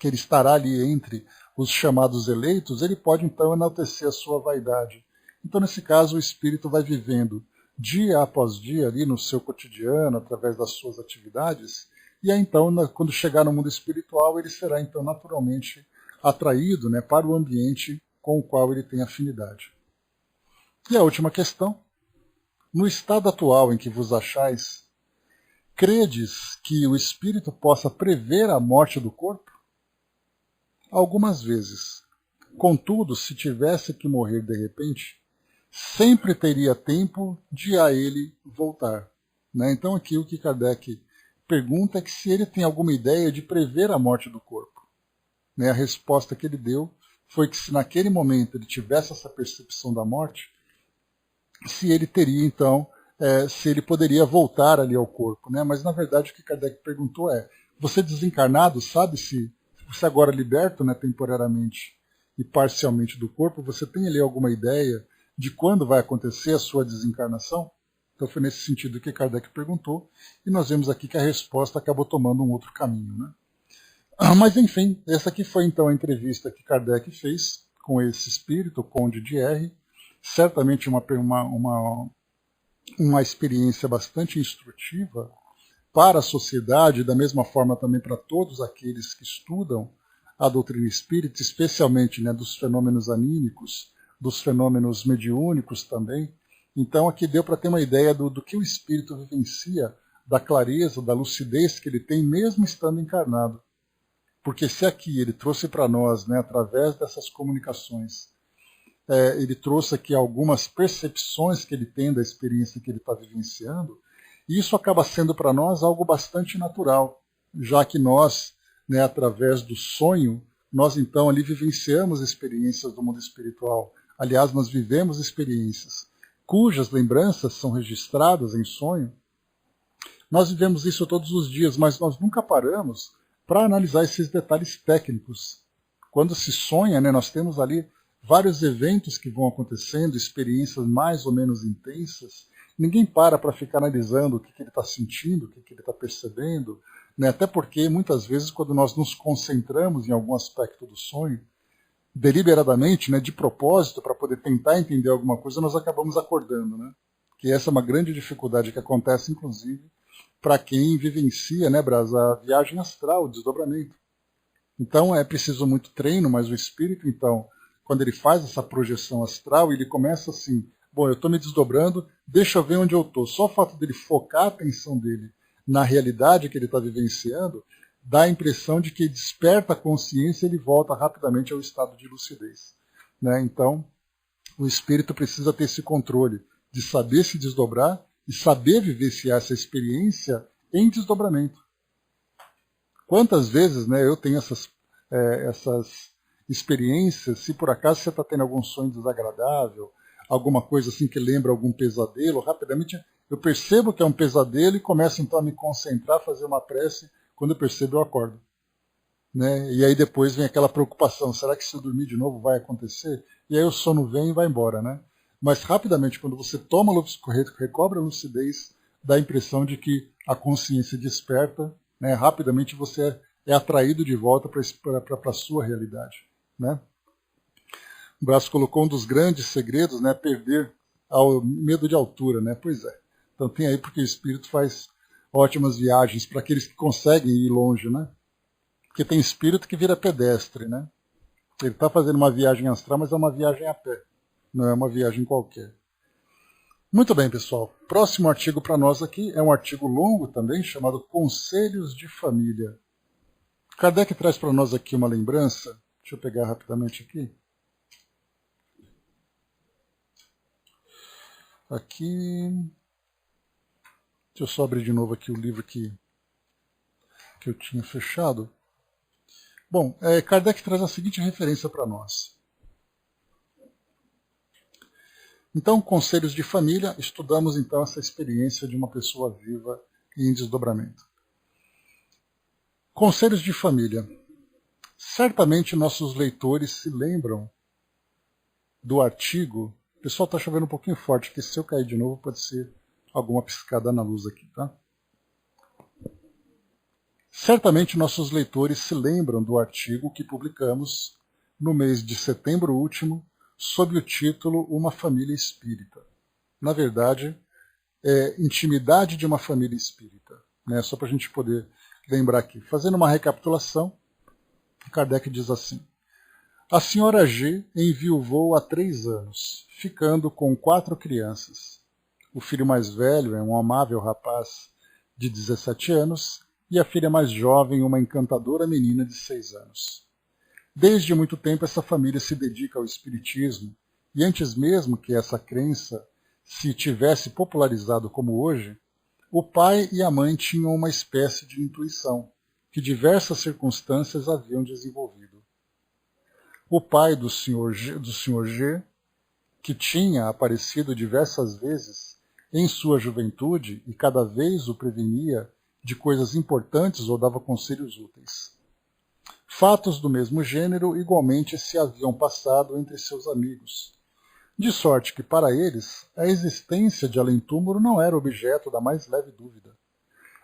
que ele estará ali entre os chamados eleitos, ele pode então enaltecer a sua vaidade. Então, nesse caso, o espírito vai vivendo dia após dia ali no seu cotidiano, através das suas atividades, e aí então, quando chegar no mundo espiritual, ele será então naturalmente atraído, né, para o ambiente com o qual ele tem afinidade. E a última questão, no estado atual em que vos achais, credes que o espírito possa prever a morte do corpo? Algumas vezes. Contudo, se tivesse que morrer de repente, sempre teria tempo de a ele voltar. Né? Então aqui o que Kardec pergunta é que se ele tem alguma ideia de prever a morte do corpo. Né? A resposta que ele deu foi que se naquele momento ele tivesse essa percepção da morte, se ele teria então, se ele poderia voltar ali ao corpo. Né? Mas na verdade o que Kardec perguntou é, você desencarnado sabe se você agora liberto, né, temporariamente e parcialmente do corpo, você tem ali alguma ideia de quando vai acontecer a sua desencarnação? Então foi nesse sentido que Kardec perguntou, e nós vemos aqui que a resposta acabou tomando um outro caminho. Né? Mas enfim, essa aqui foi então a entrevista que Kardec fez com esse espírito, o Conde de R. Certamente uma experiência bastante instrutiva para a sociedade, da mesma forma também para todos aqueles que estudam a doutrina espírita, especialmente, né, dos fenômenos anímicos, dos fenômenos mediúnicos também. Então aqui deu para ter uma ideia do que o espírito vivencia, da clareza, da lucidez que ele tem, mesmo estando encarnado. Porque se aqui ele trouxe para nós, né, através dessas comunicações, ele trouxe aqui algumas percepções que ele tem da experiência que ele está vivenciando, e isso acaba sendo para nós algo bastante natural, já que nós, né, através do sonho, nós então ali vivenciamos experiências do mundo espiritual. Aliás, nós vivemos experiências cujas lembranças são registradas em sonho. Nós vivemos isso todos os dias, mas nós nunca paramos para analisar esses detalhes técnicos. Quando se sonha, né, nós temos ali vários eventos que vão acontecendo, experiências mais ou menos intensas, ninguém para ficar analisando o que ele está sentindo, o que ele está percebendo, né? Até porque, muitas vezes, quando nós nos concentramos em algum aspecto do sonho, deliberadamente, né, de propósito, para poder tentar entender alguma coisa, nós acabamos acordando, né? Que essa é uma grande dificuldade que acontece, inclusive, para quem vivencia, né, Braz, a viagem astral, o desdobramento. Então é preciso muito treino, mas o espírito, então, quando ele faz essa projeção astral, ele começa assim, bom, eu estou me desdobrando, deixa eu ver onde eu estou. Só o fato dele focar a atenção dele na realidade que ele está vivenciando, dá a impressão de que desperta a consciência e ele volta rapidamente ao estado de lucidez, né? Então, o espírito precisa ter esse controle de saber se desdobrar e saber vivenciar essa experiência em desdobramento. Quantas vezes, né, eu tenho essas experiências, se por acaso você está tendo algum sonho desagradável, alguma coisa assim que lembra algum pesadelo, rapidamente eu percebo que é um pesadelo e começo então a me concentrar, fazer uma prece, quando eu percebo eu acordo. Né? E aí depois vem aquela preocupação, será que se eu dormir de novo vai acontecer? E aí o sono vem e vai embora, né? Mas rapidamente, quando você toma, recobra a lucidez, dá a impressão de que a consciência desperta, né? Rapidamente você é atraído de volta para a sua realidade. Né? O Brás colocou um dos grandes segredos, né? Perder ao medo de altura, né? Pois é. Então tem aí porque o espírito faz ótimas viagens para aqueles que conseguem ir longe, né? Porque tem espírito que vira pedestre, né? Ele está fazendo uma viagem astral, mas é uma viagem a pé, não é uma viagem qualquer. Muito bem, pessoal. Próximo artigo para nós aqui é um artigo longo também, chamado Conselhos de Família. Kardec traz para nós aqui uma lembrança. Deixa eu pegar rapidamente aqui. Aqui. Deixa eu só abrir de novo aqui o livro que eu tinha fechado. Bom, Kardec traz a seguinte referência para nós. Então, conselhos de família, estudamos então essa experiência de uma pessoa viva em desdobramento. Conselhos de família. Certamente nossos leitores se lembram do artigo. O pessoal está chovendo um pouquinho forte, que se eu cair de novo pode ser alguma piscada na luz aqui, tá? Certamente nossos leitores se lembram do artigo que publicamos no mês de setembro último, sob o título Uma Família Espírita. Na verdade, é Intimidade de uma Família Espírita. Né? Só para a gente poder lembrar aqui. Fazendo uma recapitulação, Kardec diz assim: a senhora G enviuvou há 3 anos, ficando com 4 crianças. O filho mais velho é um amável rapaz de 17 anos e a filha mais jovem uma encantadora menina de 6 anos. Desde muito tempo essa família se dedica ao espiritismo e antes mesmo que essa crença se tivesse popularizado como hoje, o pai e a mãe tinham uma espécie de intuição que diversas circunstâncias haviam desenvolvido. O pai do Sr. G, que tinha aparecido diversas vezes em sua juventude e cada vez o prevenia de coisas importantes ou dava conselhos úteis. Fatos do mesmo gênero igualmente se haviam passado entre seus amigos, de sorte que para eles a existência de além-túmulo não era objeto da mais leve dúvida,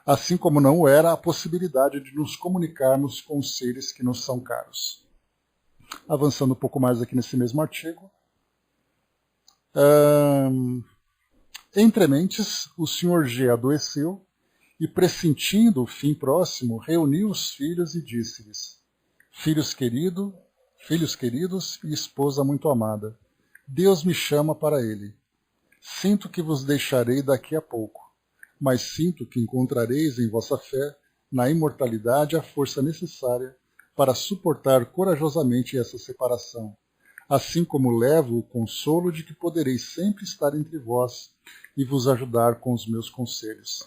assim como não o era a possibilidade de nos comunicarmos com os seres que nos são caros. Avançando um pouco mais aqui nesse mesmo artigo. Entre mentes, o Sr. G adoeceu e, pressentindo o fim próximo, reuniu os filhos e disse-lhes: filhos queridos e esposa muito amada, Deus me chama para ele. Sinto que vos deixarei daqui a pouco, mas sinto que encontrareis em vossa fé, na imortalidade, a força necessária para suportar corajosamente essa separação, assim como levo o consolo de que poderei sempre estar entre vós e vos ajudar com os meus conselhos.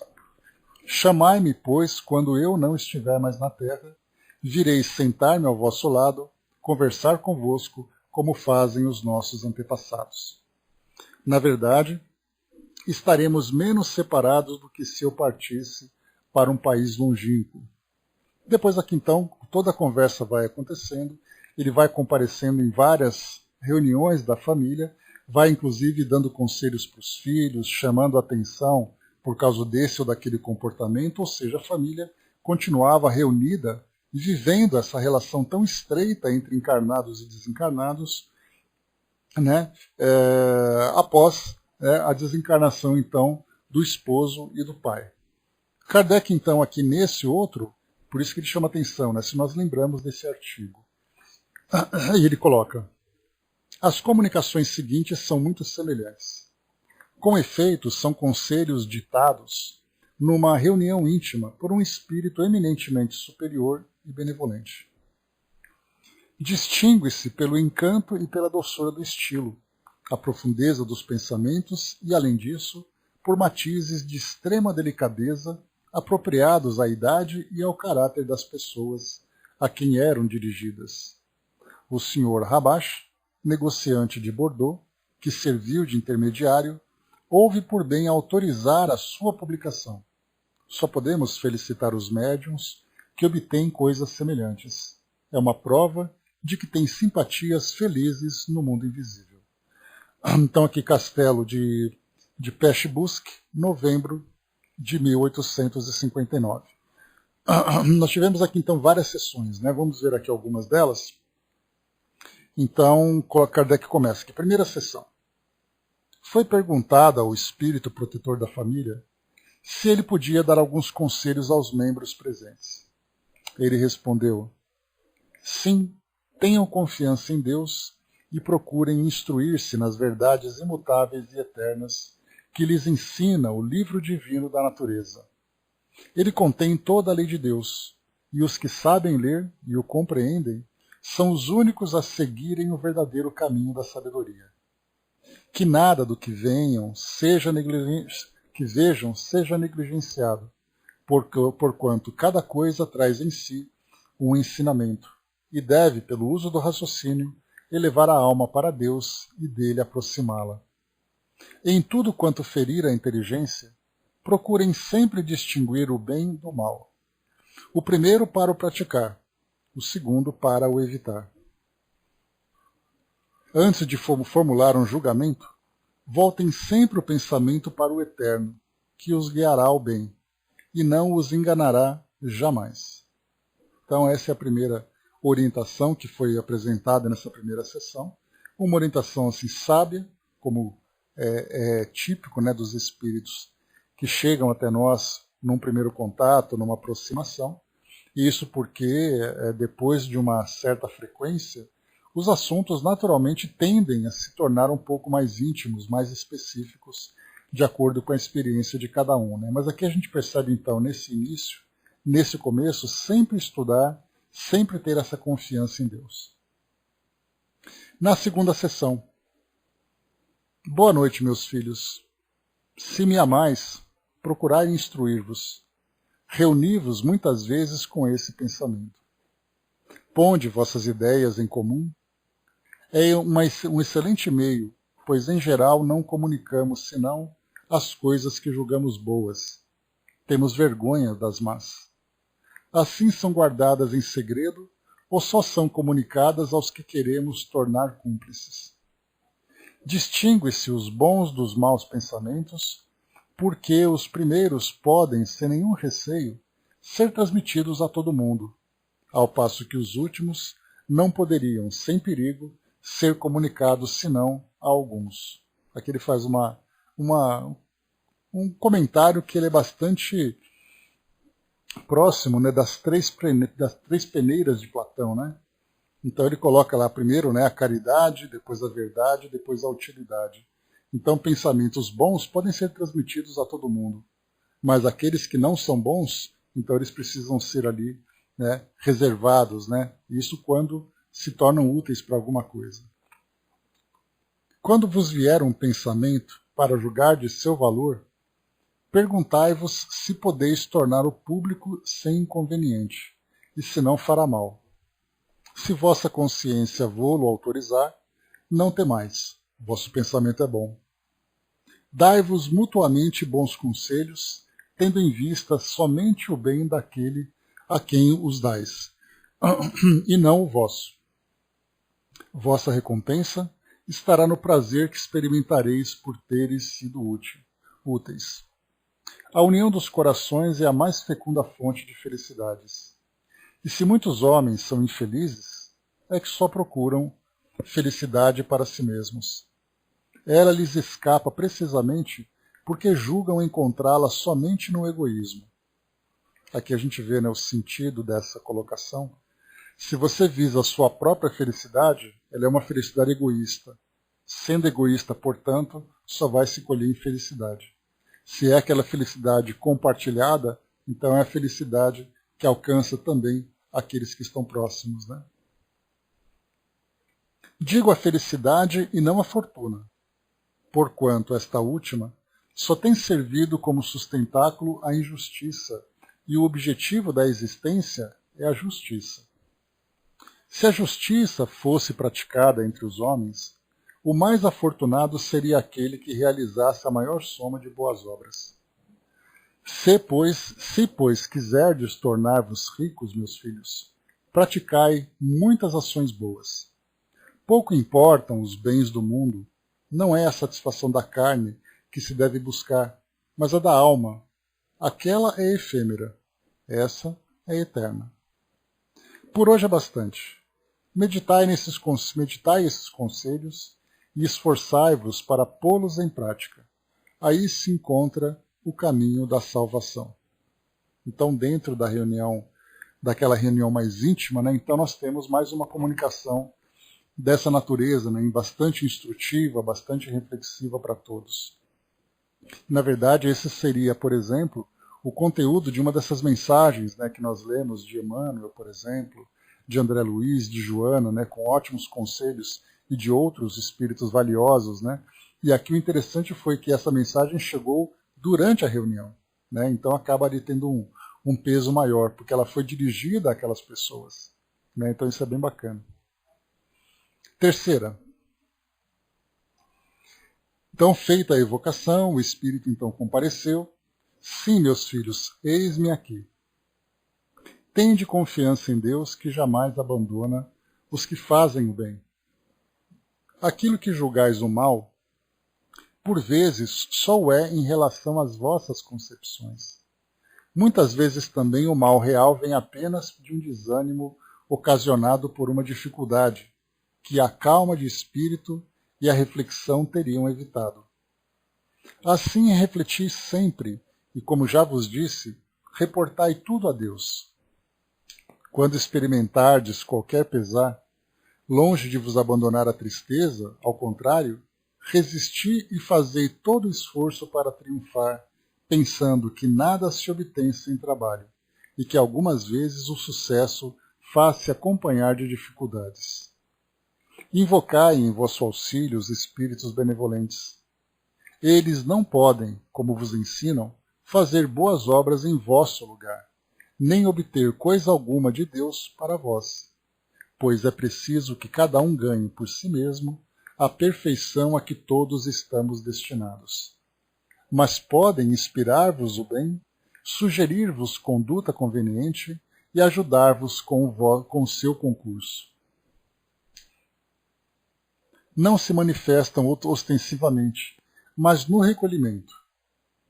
Chamai-me, pois, quando eu não estiver mais na terra, virei sentar-me ao vosso lado, conversar convosco, como fazem os nossos antepassados. Na verdade, estaremos menos separados do que se eu partisse para um país longínquo. Depois aqui, então, toda a conversa vai acontecendo, ele vai comparecendo em várias reuniões da família, vai inclusive dando conselhos para os filhos, chamando a atenção por causa desse ou daquele comportamento, ou seja, a família continuava reunida e vivendo essa relação tão estreita entre encarnados e desencarnados, né, após a desencarnação, então, do esposo e do pai. Kardec, então, aqui nesse outro, por isso que ele chama atenção, né, se nós lembramos desse artigo. E ele coloca: as comunicações seguintes são muito semelhantes. Com efeito, são conselhos ditados numa reunião íntima por um espírito eminentemente superior e benevolente. Distingue-se pelo encanto e pela doçura do estilo, a profundeza dos pensamentos e, além disso, por matizes de extrema delicadeza apropriados à idade e ao caráter das pessoas a quem eram dirigidas. O Sr. Rabach, negociante de Bordeaux, que serviu de intermediário, houve por bem autorizar a sua publicação. Só podemos felicitar os médiuns que obtêm coisas semelhantes. É uma prova de que tem simpatias felizes no mundo invisível. Então aqui Castelo de Pechbusk, novembro de 1859. Nós tivemos aqui então várias sessões, né? Vamos ver aqui algumas delas. Então Kardec começa aqui. Primeira sessão. Foi perguntada ao espírito protetor da família se ele podia dar alguns conselhos aos membros presentes. Ele respondeu: sim, tenham confiança em Deus e procurem instruir-se nas verdades imutáveis e eternas que lhes ensina o livro divino da natureza. Ele contém toda a lei de Deus, e os que sabem ler e o compreendem são os únicos a seguirem o verdadeiro caminho da sabedoria. Que nada do que vejam seja negligenciado, porquanto cada coisa traz em si um ensinamento, e deve, pelo uso do raciocínio, elevar a alma para Deus e dele aproximá-la. Em tudo quanto ferir a inteligência, procurem sempre distinguir o bem do mal. O primeiro para o praticar, o segundo para o evitar. Antes de formular um julgamento, voltem sempre o pensamento para o eterno, que os guiará ao bem, e não os enganará jamais. Então essa é a primeira orientação que foi apresentada nessa primeira sessão, uma orientação assim sábia, como é típico, né, dos espíritos que chegam até nós num primeiro contato, numa aproximação, e isso porque depois de uma certa frequência, os assuntos naturalmente tendem a se tornar um pouco mais íntimos, mais específicos, de acordo com a experiência de cada um, né? Mas aqui a gente percebe então, nesse início, nesse começo, sempre estudar, sempre ter essa confiança em Deus. Na segunda sessão: boa noite, meus filhos. Se me amais, procurai instruir-vos. Reuni-vos muitas vezes com esse pensamento. Ponde vossas ideias em comum. É um excelente meio, pois em geral não comunicamos senão as coisas que julgamos boas. Temos vergonha das más. Assim são guardadas em segredo ou só são comunicadas aos que queremos tornar cúmplices. Distingue-se os bons dos maus pensamentos, porque os primeiros podem, sem nenhum receio, ser transmitidos a todo mundo, ao passo que os últimos não poderiam, sem perigo, ser comunicados senão a alguns. Aqui ele faz um comentário que ele é bastante próximo, né, das três peneiras de Platão, né? Então ele coloca lá primeiro, né, a caridade, depois a verdade, depois a utilidade. Então pensamentos bons podem ser transmitidos a todo mundo, mas aqueles que não são bons, então eles precisam ser ali, né, reservados, né? Isso quando se tornam úteis para alguma coisa. Quando vos vier um pensamento para julgar de seu valor, perguntai-vos se podeis torná-lo público sem inconveniente, e se não fará mal. Se vossa consciência vô-lo autorizar, não temais, vosso pensamento é bom. Dai-vos mutuamente bons conselhos, tendo em vista somente o bem daquele a quem os dais, e não o vosso. Vossa recompensa estará no prazer que experimentareis por teres sido úteis. A união dos corações é a mais fecunda fonte de felicidades. E se muitos homens são infelizes, é que só procuram felicidade para si mesmos. Ela lhes escapa precisamente porque julgam encontrá-la somente no egoísmo. Aqui a gente vê, né, o sentido dessa colocação. Se você visa a sua própria felicidade, ela é uma felicidade egoísta. Sendo egoísta, portanto, só vai se colher infelicidade. Se é aquela felicidade compartilhada, então é a felicidade que alcança também aqueles que estão próximos, né? Digo a felicidade e não a fortuna, porquanto esta última só tem servido como sustentáculo à injustiça, e o objetivo da existência é a justiça. Se a justiça fosse praticada entre os homens, o mais afortunado seria aquele que realizasse a maior soma de boas obras. Se, pois, quiserdes tornar-vos ricos, meus filhos, praticai muitas ações boas. Pouco importam os bens do mundo, não é a satisfação da carne que se deve buscar, mas a da alma. Aquela é efêmera, essa é eterna. Por hoje é bastante. Meditai esses conselhos e esforçai-vos para pô-los em prática. Aí se encontra o caminho da salvação. Então, dentro da reunião, daquela reunião mais íntima, né, então nós temos mais uma comunicação dessa natureza, né, bastante instrutiva, bastante reflexiva para todos. Na verdade, esse seria, por exemplo, o conteúdo de uma dessas mensagens, né, que nós lemos de Emmanuel, por exemplo, de André Luiz, de Joana, né, com ótimos conselhos, e de outros espíritos valiosos, né? E aqui o interessante foi que essa mensagem chegou durante a reunião, né? Então acaba ali tendo um peso maior, porque ela foi dirigida àquelas pessoas, né? Então isso é bem bacana. Terceira. Então, feita a evocação, o espírito então compareceu. Sim, meus filhos, eis-me aqui. Tende confiança em Deus, que jamais abandona os que fazem o bem. Aquilo que julgais o mal, por vezes só o é em relação às vossas concepções. Muitas vezes também o mal real vem apenas de um desânimo ocasionado por uma dificuldade, que a calma de espírito e a reflexão teriam evitado. Assim refleti sempre, e como já vos disse, reportai tudo a Deus. Quando experimentardes qualquer pesar, longe de vos abandonar a tristeza, ao contrário, resisti e fazei todo o esforço para triunfar, pensando que nada se obtém sem trabalho, e que algumas vezes o sucesso faz-se acompanhar de dificuldades. Invocai em vosso auxílio os espíritos benevolentes. Eles não podem, como vos ensinam, fazer boas obras em vosso lugar, nem obter coisa alguma de Deus para vós, pois é preciso que cada um ganhe por si mesmo a perfeição a que todos estamos destinados. Mas podem inspirar-vos o bem, sugerir-vos conduta conveniente e ajudar-vos com o seu concurso. Não se manifestam ostensivamente, mas no recolhimento.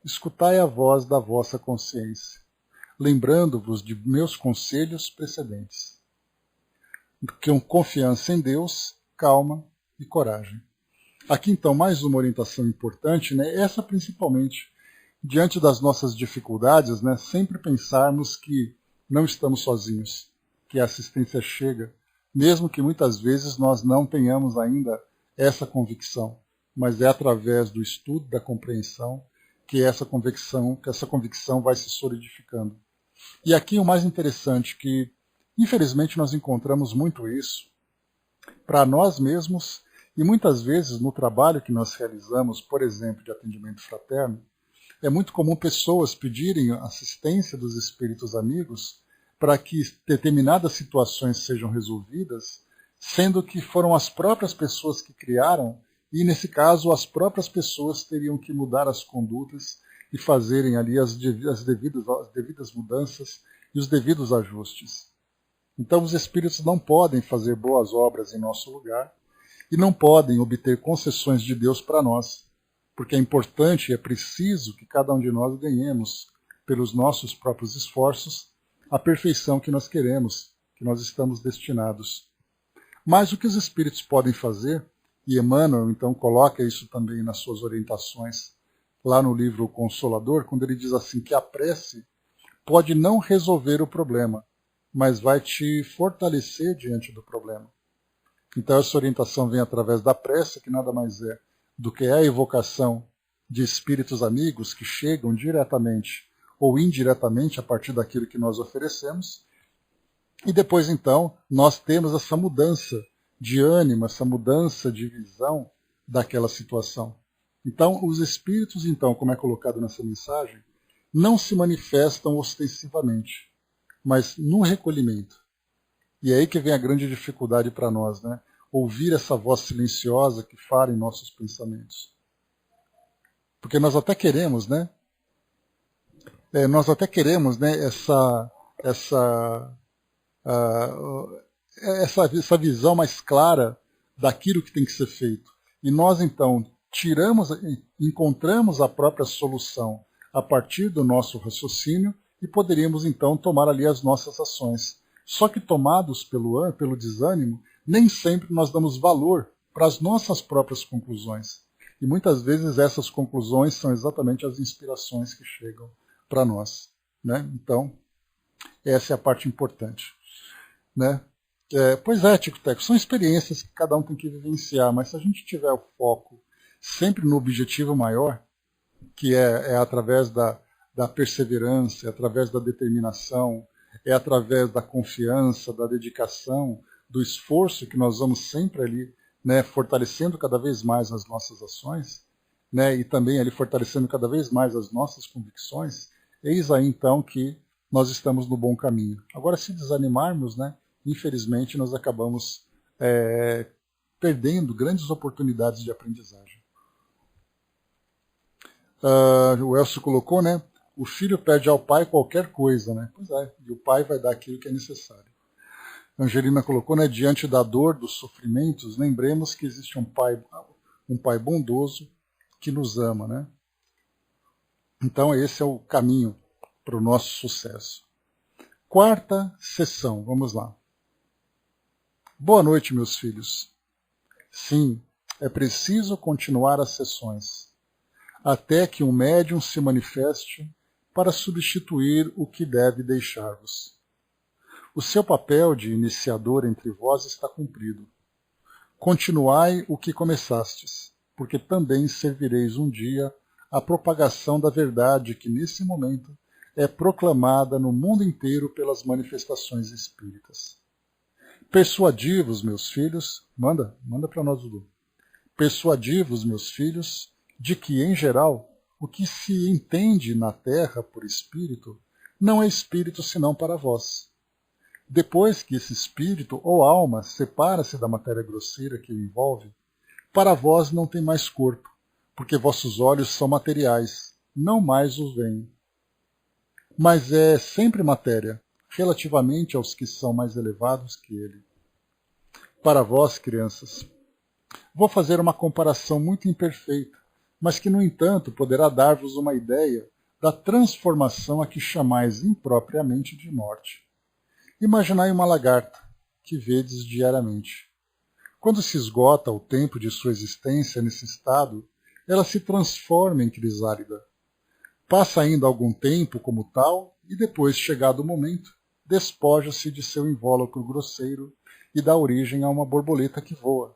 Escutai a voz da vossa consciência, lembrando-vos de meus conselhos precedentes. Com confiança em Deus, calma e coragem. Aqui então mais uma orientação importante, né? Essa principalmente, diante das nossas dificuldades, né? Sempre pensarmos que não estamos sozinhos, que a assistência chega, mesmo que muitas vezes nós não tenhamos ainda essa convicção, mas é através do estudo, da compreensão, que essa convicção vai se solidificando. E aqui o mais interessante, que infelizmente nós encontramos muito isso para nós mesmos e muitas vezes no trabalho que nós realizamos, por exemplo, de atendimento fraterno, é muito comum pessoas pedirem assistência dos espíritos amigos para que determinadas situações sejam resolvidas, sendo que foram as próprias pessoas que criaram e, nesse caso, as próprias pessoas teriam que mudar as condutas e fazerem ali as devidas mudanças e os devidos ajustes. Então os espíritos não podem fazer boas obras em nosso lugar, e não podem obter concessões de Deus para nós, porque é importante e é preciso que cada um de nós ganhemos, pelos nossos próprios esforços, a perfeição que nós queremos, que nós estamos destinados. Mas o que os Espíritos podem fazer, e Emmanuel então coloca isso também nas suas orientações, lá no livro O Consolador, quando ele diz assim que a prece pode não resolver o problema, mas vai te fortalecer diante do problema. Então essa orientação vem através da prece, que nada mais é do que a evocação de espíritos amigos que chegam diretamente ou indiretamente a partir daquilo que nós oferecemos. E depois então nós temos essa mudança de ânimo, essa mudança de visão daquela situação. Então os espíritos, então, como é colocado nessa mensagem, não se manifestam ostensivamente, mas no recolhimento. E é aí que vem a grande dificuldade para nós, né? Ouvir essa voz silenciosa que fala em nossos pensamentos. Porque nós até queremos, né? Essa visão mais clara daquilo que tem que ser feito. E nós, então, encontramos a própria solução a partir do nosso raciocínio e poderíamos, então, tomar ali as nossas ações. Só que tomados pelo desânimo, nem sempre nós damos valor para as nossas próprias conclusões. E muitas vezes essas conclusões são exatamente as inspirações que chegam para nós, né? Então, essa é a parte importante, né? Pois é, Tico Teco, são experiências que cada um tem que vivenciar, mas se a gente tiver o foco sempre no objetivo maior, que é através da perseverança, é através da determinação, é através da confiança, da dedicação, do esforço que nós vamos sempre ali, né, fortalecendo cada vez mais as nossas ações, né, e também ali fortalecendo cada vez mais as nossas convicções, eis aí então que nós estamos no bom caminho. Agora, se desanimarmos, né, infelizmente nós acabamos perdendo grandes oportunidades de aprendizagem. O Elcio colocou, né, o filho pede ao pai qualquer coisa, né? Pois é, e o pai vai dar aquilo que é necessário. Angelina colocou, né, diante da dor, dos sofrimentos, lembremos que existe um pai bondoso que nos ama, né? Então esse é o caminho para o nosso sucesso. Quarta sessão, vamos lá. Boa noite, meus filhos. Sim, é preciso continuar as sessões, até que um médium se manifeste para substituir o que deve deixar-vos. O seu papel de iniciador entre vós está cumprido. Continuai o que começastes, porque também servireis um dia à propagação da verdade que, nesse momento, é proclamada no mundo inteiro pelas manifestações espíritas. Persuadi-vos, meus filhos, manda para nós, Dudu. Persuadi-vos, meus filhos, de que, em geral, o que se entende na terra por espírito não é espírito senão para vós. Depois que esse espírito ou alma separa-se da matéria grosseira que o envolve, para vós não tem mais corpo, porque vossos olhos são materiais, não mais os veem. Mas é sempre matéria, relativamente aos que são mais elevados que ele. Para vós, crianças, vou fazer uma comparação muito imperfeita, mas que, no entanto, poderá dar-vos uma ideia da transformação a que chamais impropriamente de morte. Imaginai uma lagarta, que vedes diariamente. Quando se esgota o tempo de sua existência nesse estado, ela se transforma em crisálida. Passa ainda algum tempo como tal, e depois, chegado o momento, despoja-se de seu invólucro grosseiro e dá origem a uma borboleta que voa.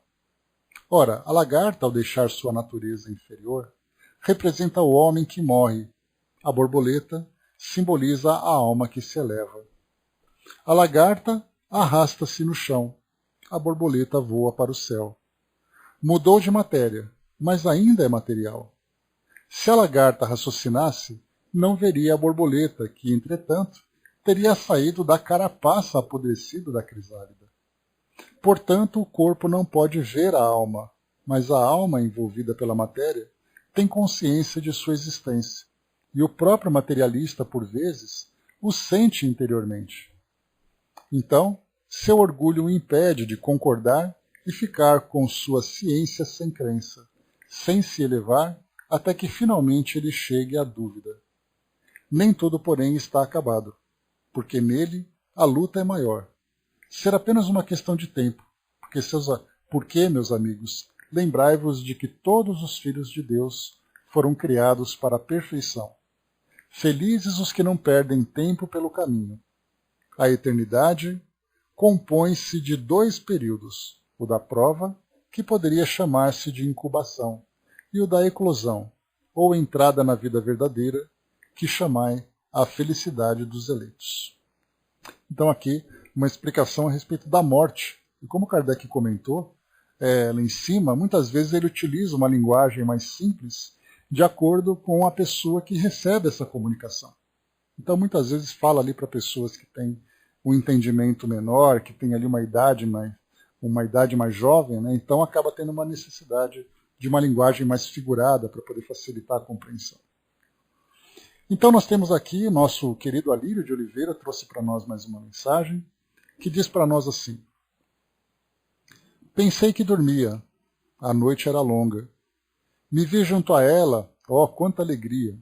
Ora, a lagarta, ao deixar sua natureza inferior, representa o homem que morre. A borboleta simboliza a alma que se eleva. A lagarta arrasta-se no chão. A borboleta voa para o céu. Mudou de matéria, mas ainda é material. Se a lagarta raciocinasse, não veria a borboleta, que, entretanto, teria saído da carapaça apodrecida da crisálida. Portanto, o corpo não pode ver a alma, mas a alma, envolvida pela matéria, tem consciência de sua existência, e o próprio materialista, por vezes, o sente interiormente. Então, seu orgulho o impede de concordar e ficar com sua ciência sem crença, sem se elevar, até que finalmente ele chegue à dúvida. Nem tudo, porém, está acabado, porque nele a luta é maior. Será apenas uma questão de tempo, porque, meus amigos, lembrai-vos de que todos os filhos de Deus foram criados para a perfeição. Felizes os que não perdem tempo pelo caminho. A eternidade compõe-se de 2 períodos, o da prova, que poderia chamar-se de incubação, e o da eclosão, ou entrada na vida verdadeira, que chamai a felicidade dos eleitos. Então aqui, uma explicação a respeito da morte. E como Kardec comentou, lá em cima, muitas vezes ele utiliza uma linguagem mais simples de acordo com a pessoa que recebe essa comunicação. Então muitas vezes fala ali para pessoas que têm um entendimento menor, que têm ali uma idade mais jovem, né? Então acaba tendo uma necessidade de uma linguagem mais figurada para poder facilitar a compreensão. Então nós temos aqui, nosso querido Alírio de Oliveira trouxe para nós mais uma mensagem, que diz para nós assim: pensei que dormia, a noite era longa. Me vi junto a ela, oh, quanta alegria!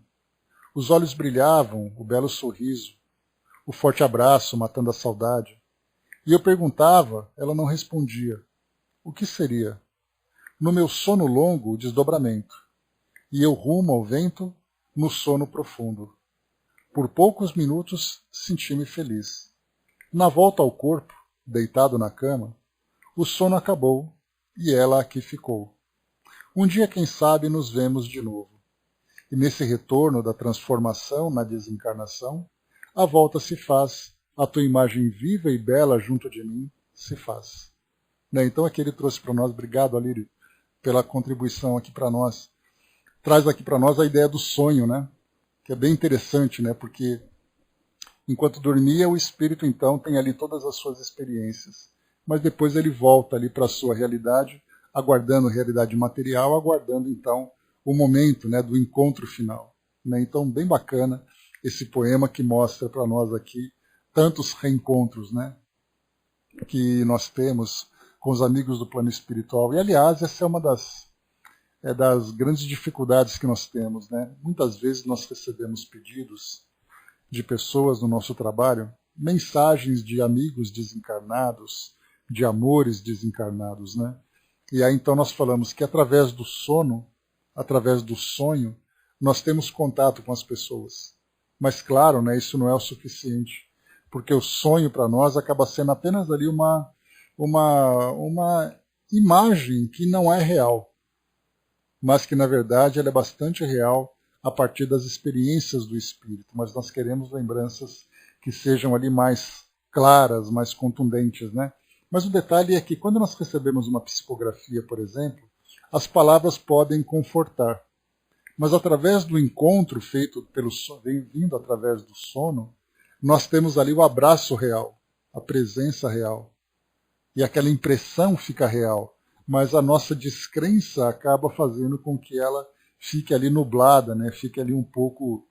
Os olhos brilhavam, o belo sorriso, o forte abraço matando a saudade. E eu perguntava, ela não respondia. O que seria? No meu sono longo, o desdobramento. E eu rumo ao vento, no sono profundo. Por poucos minutos, senti-me feliz. Na volta ao corpo, deitado na cama, o sono acabou e ela aqui ficou. Um dia, quem sabe, nos vemos de novo. E nesse retorno da transformação na desencarnação, a volta se faz, a tua imagem viva e bela junto de mim se faz. Né? Então aqui ele trouxe para nós, obrigado Alírio, pela contribuição aqui para nós. Traz aqui para nós a ideia do sonho, né? Que é bem interessante, né? Porque enquanto dormia, o espírito então tem ali todas as suas experiências. Mas depois ele volta ali para a sua realidade, aguardando a realidade material, aguardando então o momento, né, do encontro final. Né? Então, bem bacana esse poema que mostra para nós aqui tantos reencontros, né, que nós temos com os amigos do plano espiritual. E, aliás, essa é uma das grandes dificuldades que nós temos. Né? Muitas vezes nós recebemos pedidos de pessoas no nosso trabalho, mensagens de amigos desencarnados, de amores desencarnados. Né? E aí então nós falamos que através do sono, através do sonho, nós temos contato com as pessoas. Mas claro, né, isso não é o suficiente, porque o sonho para nós acaba sendo apenas ali uma imagem que não é real, mas que na verdade ela é bastante real a partir das experiências do espírito. Mas nós queremos lembranças que sejam ali mais claras, mais contundentes, né? Mas o detalhe é que quando nós recebemos uma psicografia, por exemplo, as palavras podem confortar. Mas através do encontro feito vindo através do sono, nós temos ali o abraço real, a presença real. E aquela impressão fica real. Mas a nossa descrença acaba fazendo com que ela fique ali nublada, né? Fique ali um pouco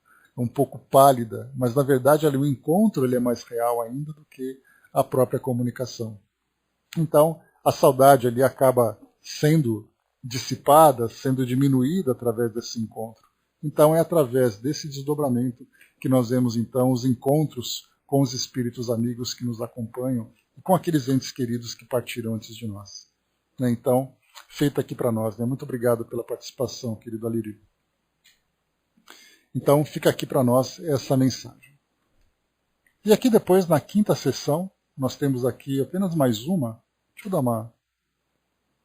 pálida. Mas na verdade ali o encontro ele é mais real ainda do que a própria comunicação. Então a saudade ali acaba sendo dissipada, sendo diminuída através desse encontro. Então é através desse desdobramento que nós vemos então os encontros com os espíritos amigos que nos acompanham e com aqueles entes queridos que partiram antes de nós. Né? Então, feito aqui para nós. Né? Muito obrigado pela participação, querido Alírio. Então, fica aqui para nós essa mensagem. E aqui depois, na quinta sessão, nós temos aqui apenas mais uma. Deixa eu dar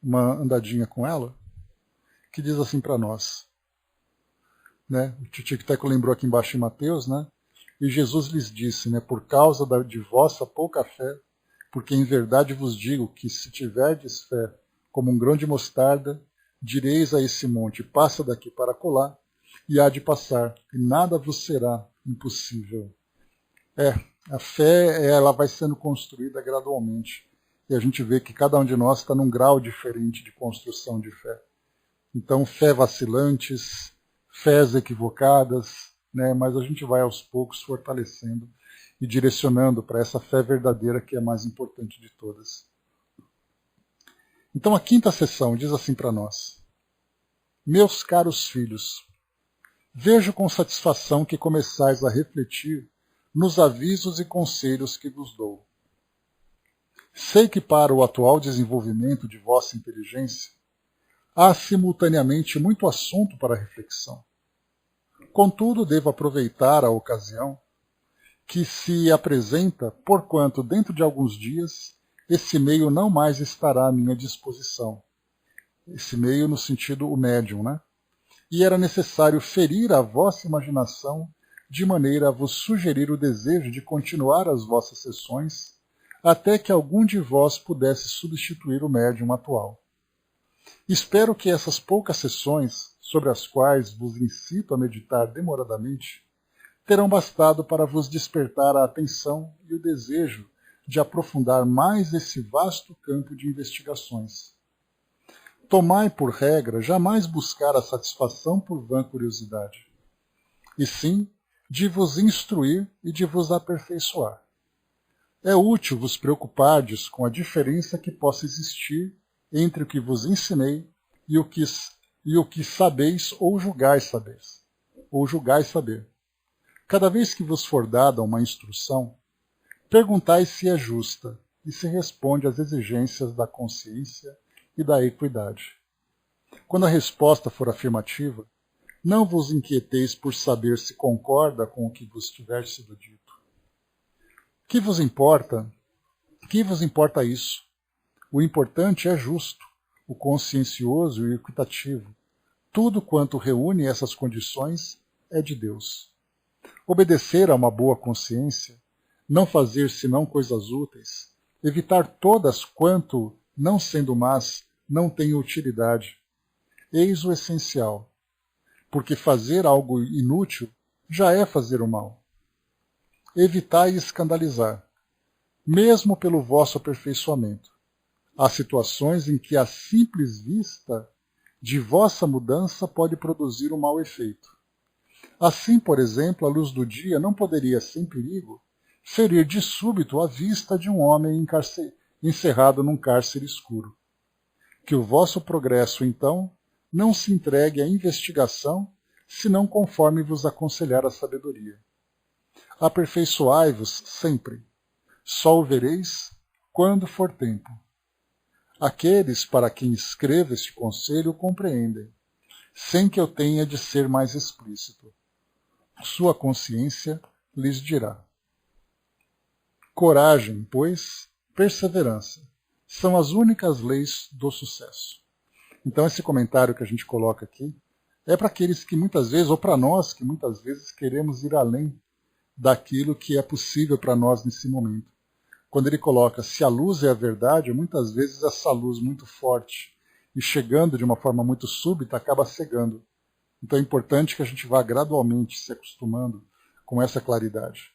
uma andadinha com ela, que diz assim para nós. Né? O Tio Teco lembrou aqui embaixo em Mateus, né? E Jesus lhes disse, né, por causa de vossa pouca fé, porque em verdade vos digo que se tiverdes fé como um grão de mostarda, direis a esse monte, passa daqui para acolá, e há de passar, e nada vos será impossível. A fé ela vai sendo construída gradualmente. E a gente vê que cada um de nós está num grau diferente de construção de fé. Então, fé vacilantes, fés equivocadas, né? Mas a gente vai aos poucos fortalecendo e direcionando para essa fé verdadeira que é a mais importante de todas. Então a quinta sessão diz assim para nós: Meus caros filhos, vejo com satisfação que começais a refletir nos avisos e conselhos que vos dou. Sei que para o atual desenvolvimento de vossa inteligência há simultaneamente muito assunto para reflexão. Contudo, devo aproveitar a ocasião que se apresenta, porquanto dentro de alguns dias esse meio não mais estará à minha disposição. Esse meio no sentido o médium, né? E era necessário ferir a vossa imaginação de maneira a vos sugerir o desejo de continuar as vossas sessões até que algum de vós pudesse substituir o médium atual. Espero que essas poucas sessões, sobre as quais vos incito a meditar demoradamente, terão bastado para vos despertar a atenção e o desejo de aprofundar mais esse vasto campo de investigações. Tomai por regra jamais buscar a satisfação por vã curiosidade, e sim de vos instruir e de vos aperfeiçoar. É útil vos preocupardes com a diferença que possa existir entre o que vos ensinei e o que sabeis ou julgais saber. Cada vez que vos for dada uma instrução, perguntai se é justa e se responde às exigências da consciência e da equidade. Quando a resposta for afirmativa, não vos inquieteis por saber se concorda com o que vos tiver sido dito. Que vos importa isso? O importante é justo, o consciencioso e o equitativo. Tudo quanto reúne essas condições é de Deus. Obedecer a uma boa consciência, não fazer senão coisas úteis, evitar todas quanto, não sendo más, não têm utilidade. Eis o essencial, porque fazer algo inútil já é fazer o mal. Evitai escandalizar, mesmo pelo vosso aperfeiçoamento. Há situações em que a simples vista de vossa mudança pode produzir um mau efeito. Assim, por exemplo, a luz do dia não poderia, sem perigo, ferir de súbito a vista de um homem encerrado num cárcere escuro. Que o vosso progresso, então, não se entregue à investigação, senão conforme vos aconselhar a sabedoria. Aperfeiçoai-vos sempre. Só o vereis quando for tempo. Aqueles para quem escrevo este conselho compreendem, sem que eu tenha de ser mais explícito. Sua consciência lhes dirá. Coragem, pois, perseverança, são as únicas leis do sucesso. Então esse comentário que a gente coloca aqui é para aqueles que muitas vezes, ou para nós que muitas vezes queremos ir além daquilo que é possível para nós nesse momento. Quando ele coloca, se a luz é a verdade, muitas vezes essa luz muito forte e chegando de uma forma muito súbita acaba cegando. Então é importante que a gente vá gradualmente se acostumando com essa claridade.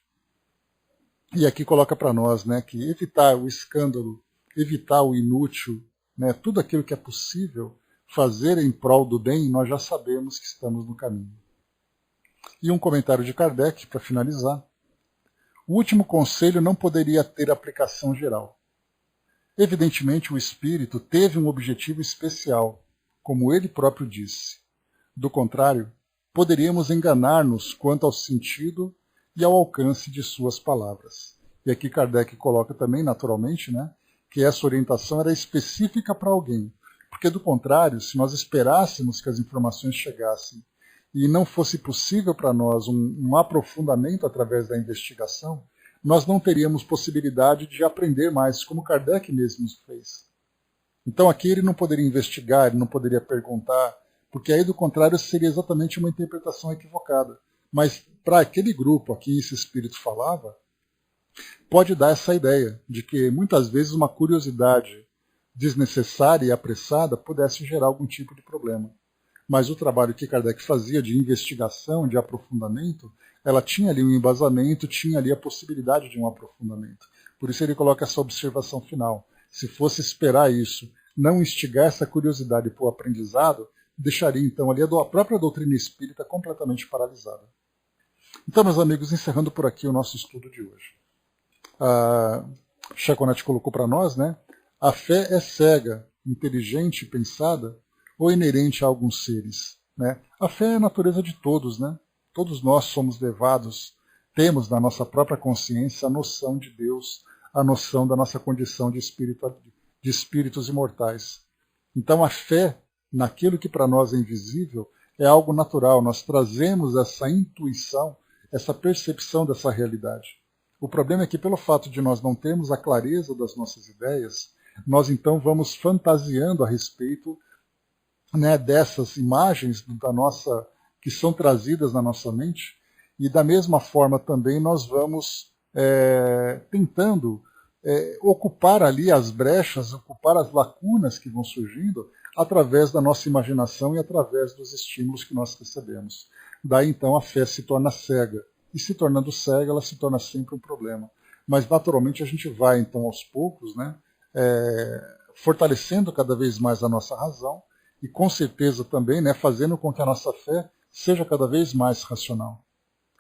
E aqui coloca para nós, né, que evitar o escândalo, evitar o inútil, né, tudo aquilo que é possível fazer em prol do bem, nós já sabemos que estamos no caminho. E um comentário de Kardec, para finalizar. O último conselho não poderia ter aplicação geral. Evidentemente, o espírito teve um objetivo especial, como ele próprio disse. Do contrário, poderíamos enganar-nos quanto ao sentido e ao alcance de suas palavras. E aqui Kardec coloca também, naturalmente, né, que essa orientação era específica para alguém. Porque, do contrário, se nós esperássemos que as informações chegassem e não fosse possível para nós um aprofundamento através da investigação, nós não teríamos possibilidade de aprender mais, como Kardec mesmo fez. Então aqui ele não poderia investigar, ele não poderia perguntar, porque aí do contrário seria exatamente uma interpretação equivocada. Mas para aquele grupo a que esse espírito falava, pode dar essa ideia de que muitas vezes uma curiosidade desnecessária e apressada pudesse gerar algum tipo de problema. Mas o trabalho que Kardec fazia de investigação, de aprofundamento, ela tinha ali um embasamento, tinha ali a possibilidade de um aprofundamento. Por isso ele coloca essa observação final. Se fosse esperar isso, não instigar essa curiosidade para o aprendizado, deixaria então ali a própria doutrina espírita completamente paralisada. Então, meus amigos, encerrando por aqui o nosso estudo de hoje. A Chaconete colocou para nós, né? A fé é cega, inteligente, pensada, ou inerente a alguns seres, né? A fé é a natureza de todos, né? Todos nós somos levados, temos na nossa própria consciência a noção de Deus, a noção da nossa condição de espíritos imortais. Então a fé naquilo que para nós é invisível é algo natural, nós trazemos essa intuição, essa percepção dessa realidade. O problema é que pelo fato de nós não termos a clareza das nossas ideias, nós então vamos fantasiando a respeito, né, dessas imagens que são trazidas na nossa mente, e da mesma forma também nós vamos tentando ocupar ali as brechas, ocupar as lacunas que vão surgindo através da nossa imaginação e através dos estímulos que nós recebemos. Daí então a fé se torna cega, e se tornando cega ela se torna sempre um problema. Mas naturalmente a gente vai então aos poucos, né, fortalecendo cada vez mais a nossa razão, e com certeza também, né, fazendo com que a nossa fé seja cada vez mais racional.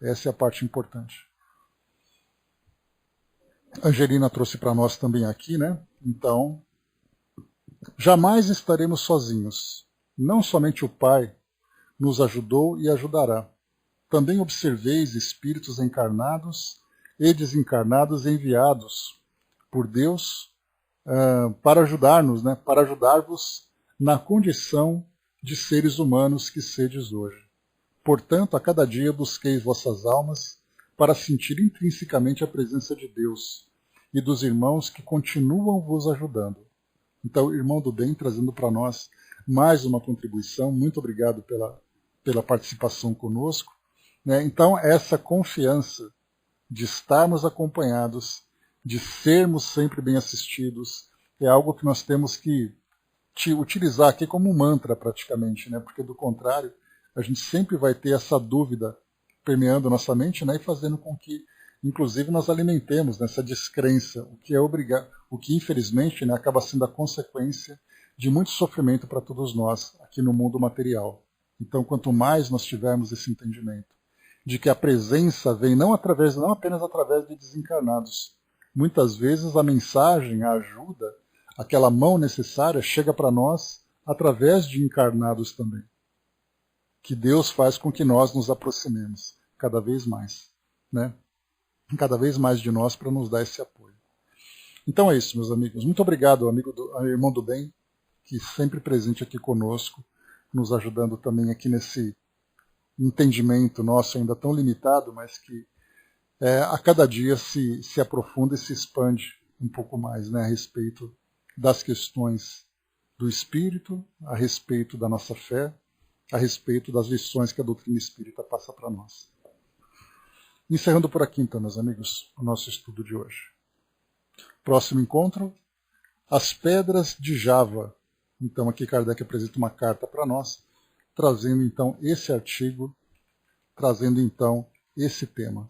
Essa é a parte importante. A Angelina trouxe para nós também aqui, né? Então, jamais estaremos sozinhos. Não somente o Pai nos ajudou e ajudará. Também observeis espíritos encarnados e desencarnados enviados por Deus para ajudar-nos, né? Para ajudar-vos na condição de seres humanos que sedes hoje. Portanto, a cada dia busqueis vossas almas para sentir intrinsecamente a presença de Deus e dos irmãos que continuam vos ajudando. Então, irmão do bem, trazendo para nós mais uma contribuição. Muito obrigado pela participação conosco, né? Então, essa confiança de estarmos acompanhados, de sermos sempre bem assistidos, é algo que nós temos que utilizar aqui como um mantra praticamente, né? Porque do contrário, a gente sempre vai ter essa dúvida permeando nossa mente, né? E fazendo com que, inclusive, nós alimentemos nessa descrença, o que infelizmente, né, acaba sendo a consequência de muito sofrimento para todos nós aqui no mundo material. Então, quanto mais nós tivermos esse entendimento de que a presença vem não apenas através de desencarnados, muitas vezes a mensagem, a ajuda, aquela mão necessária chega para nós através de encarnados também, que Deus faz com que nós nos aproximemos cada vez mais, né? Cada vez mais de nós para nos dar esse apoio. Então é isso, meus amigos. Muito obrigado, irmão do bem, que sempre presente aqui conosco, nos ajudando também aqui nesse entendimento nosso ainda tão limitado, mas que a cada dia se aprofunda e se expande um pouco mais, né, a respeito das questões do espírito, a respeito da nossa fé, a respeito das lições que a doutrina espírita passa para nós. Encerrando por aqui, então, meus amigos, o nosso estudo de hoje. Próximo encontro, as pedras de Java. Então, aqui Kardec apresenta uma carta para nós, trazendo, então, esse artigo, trazendo, então, esse tema.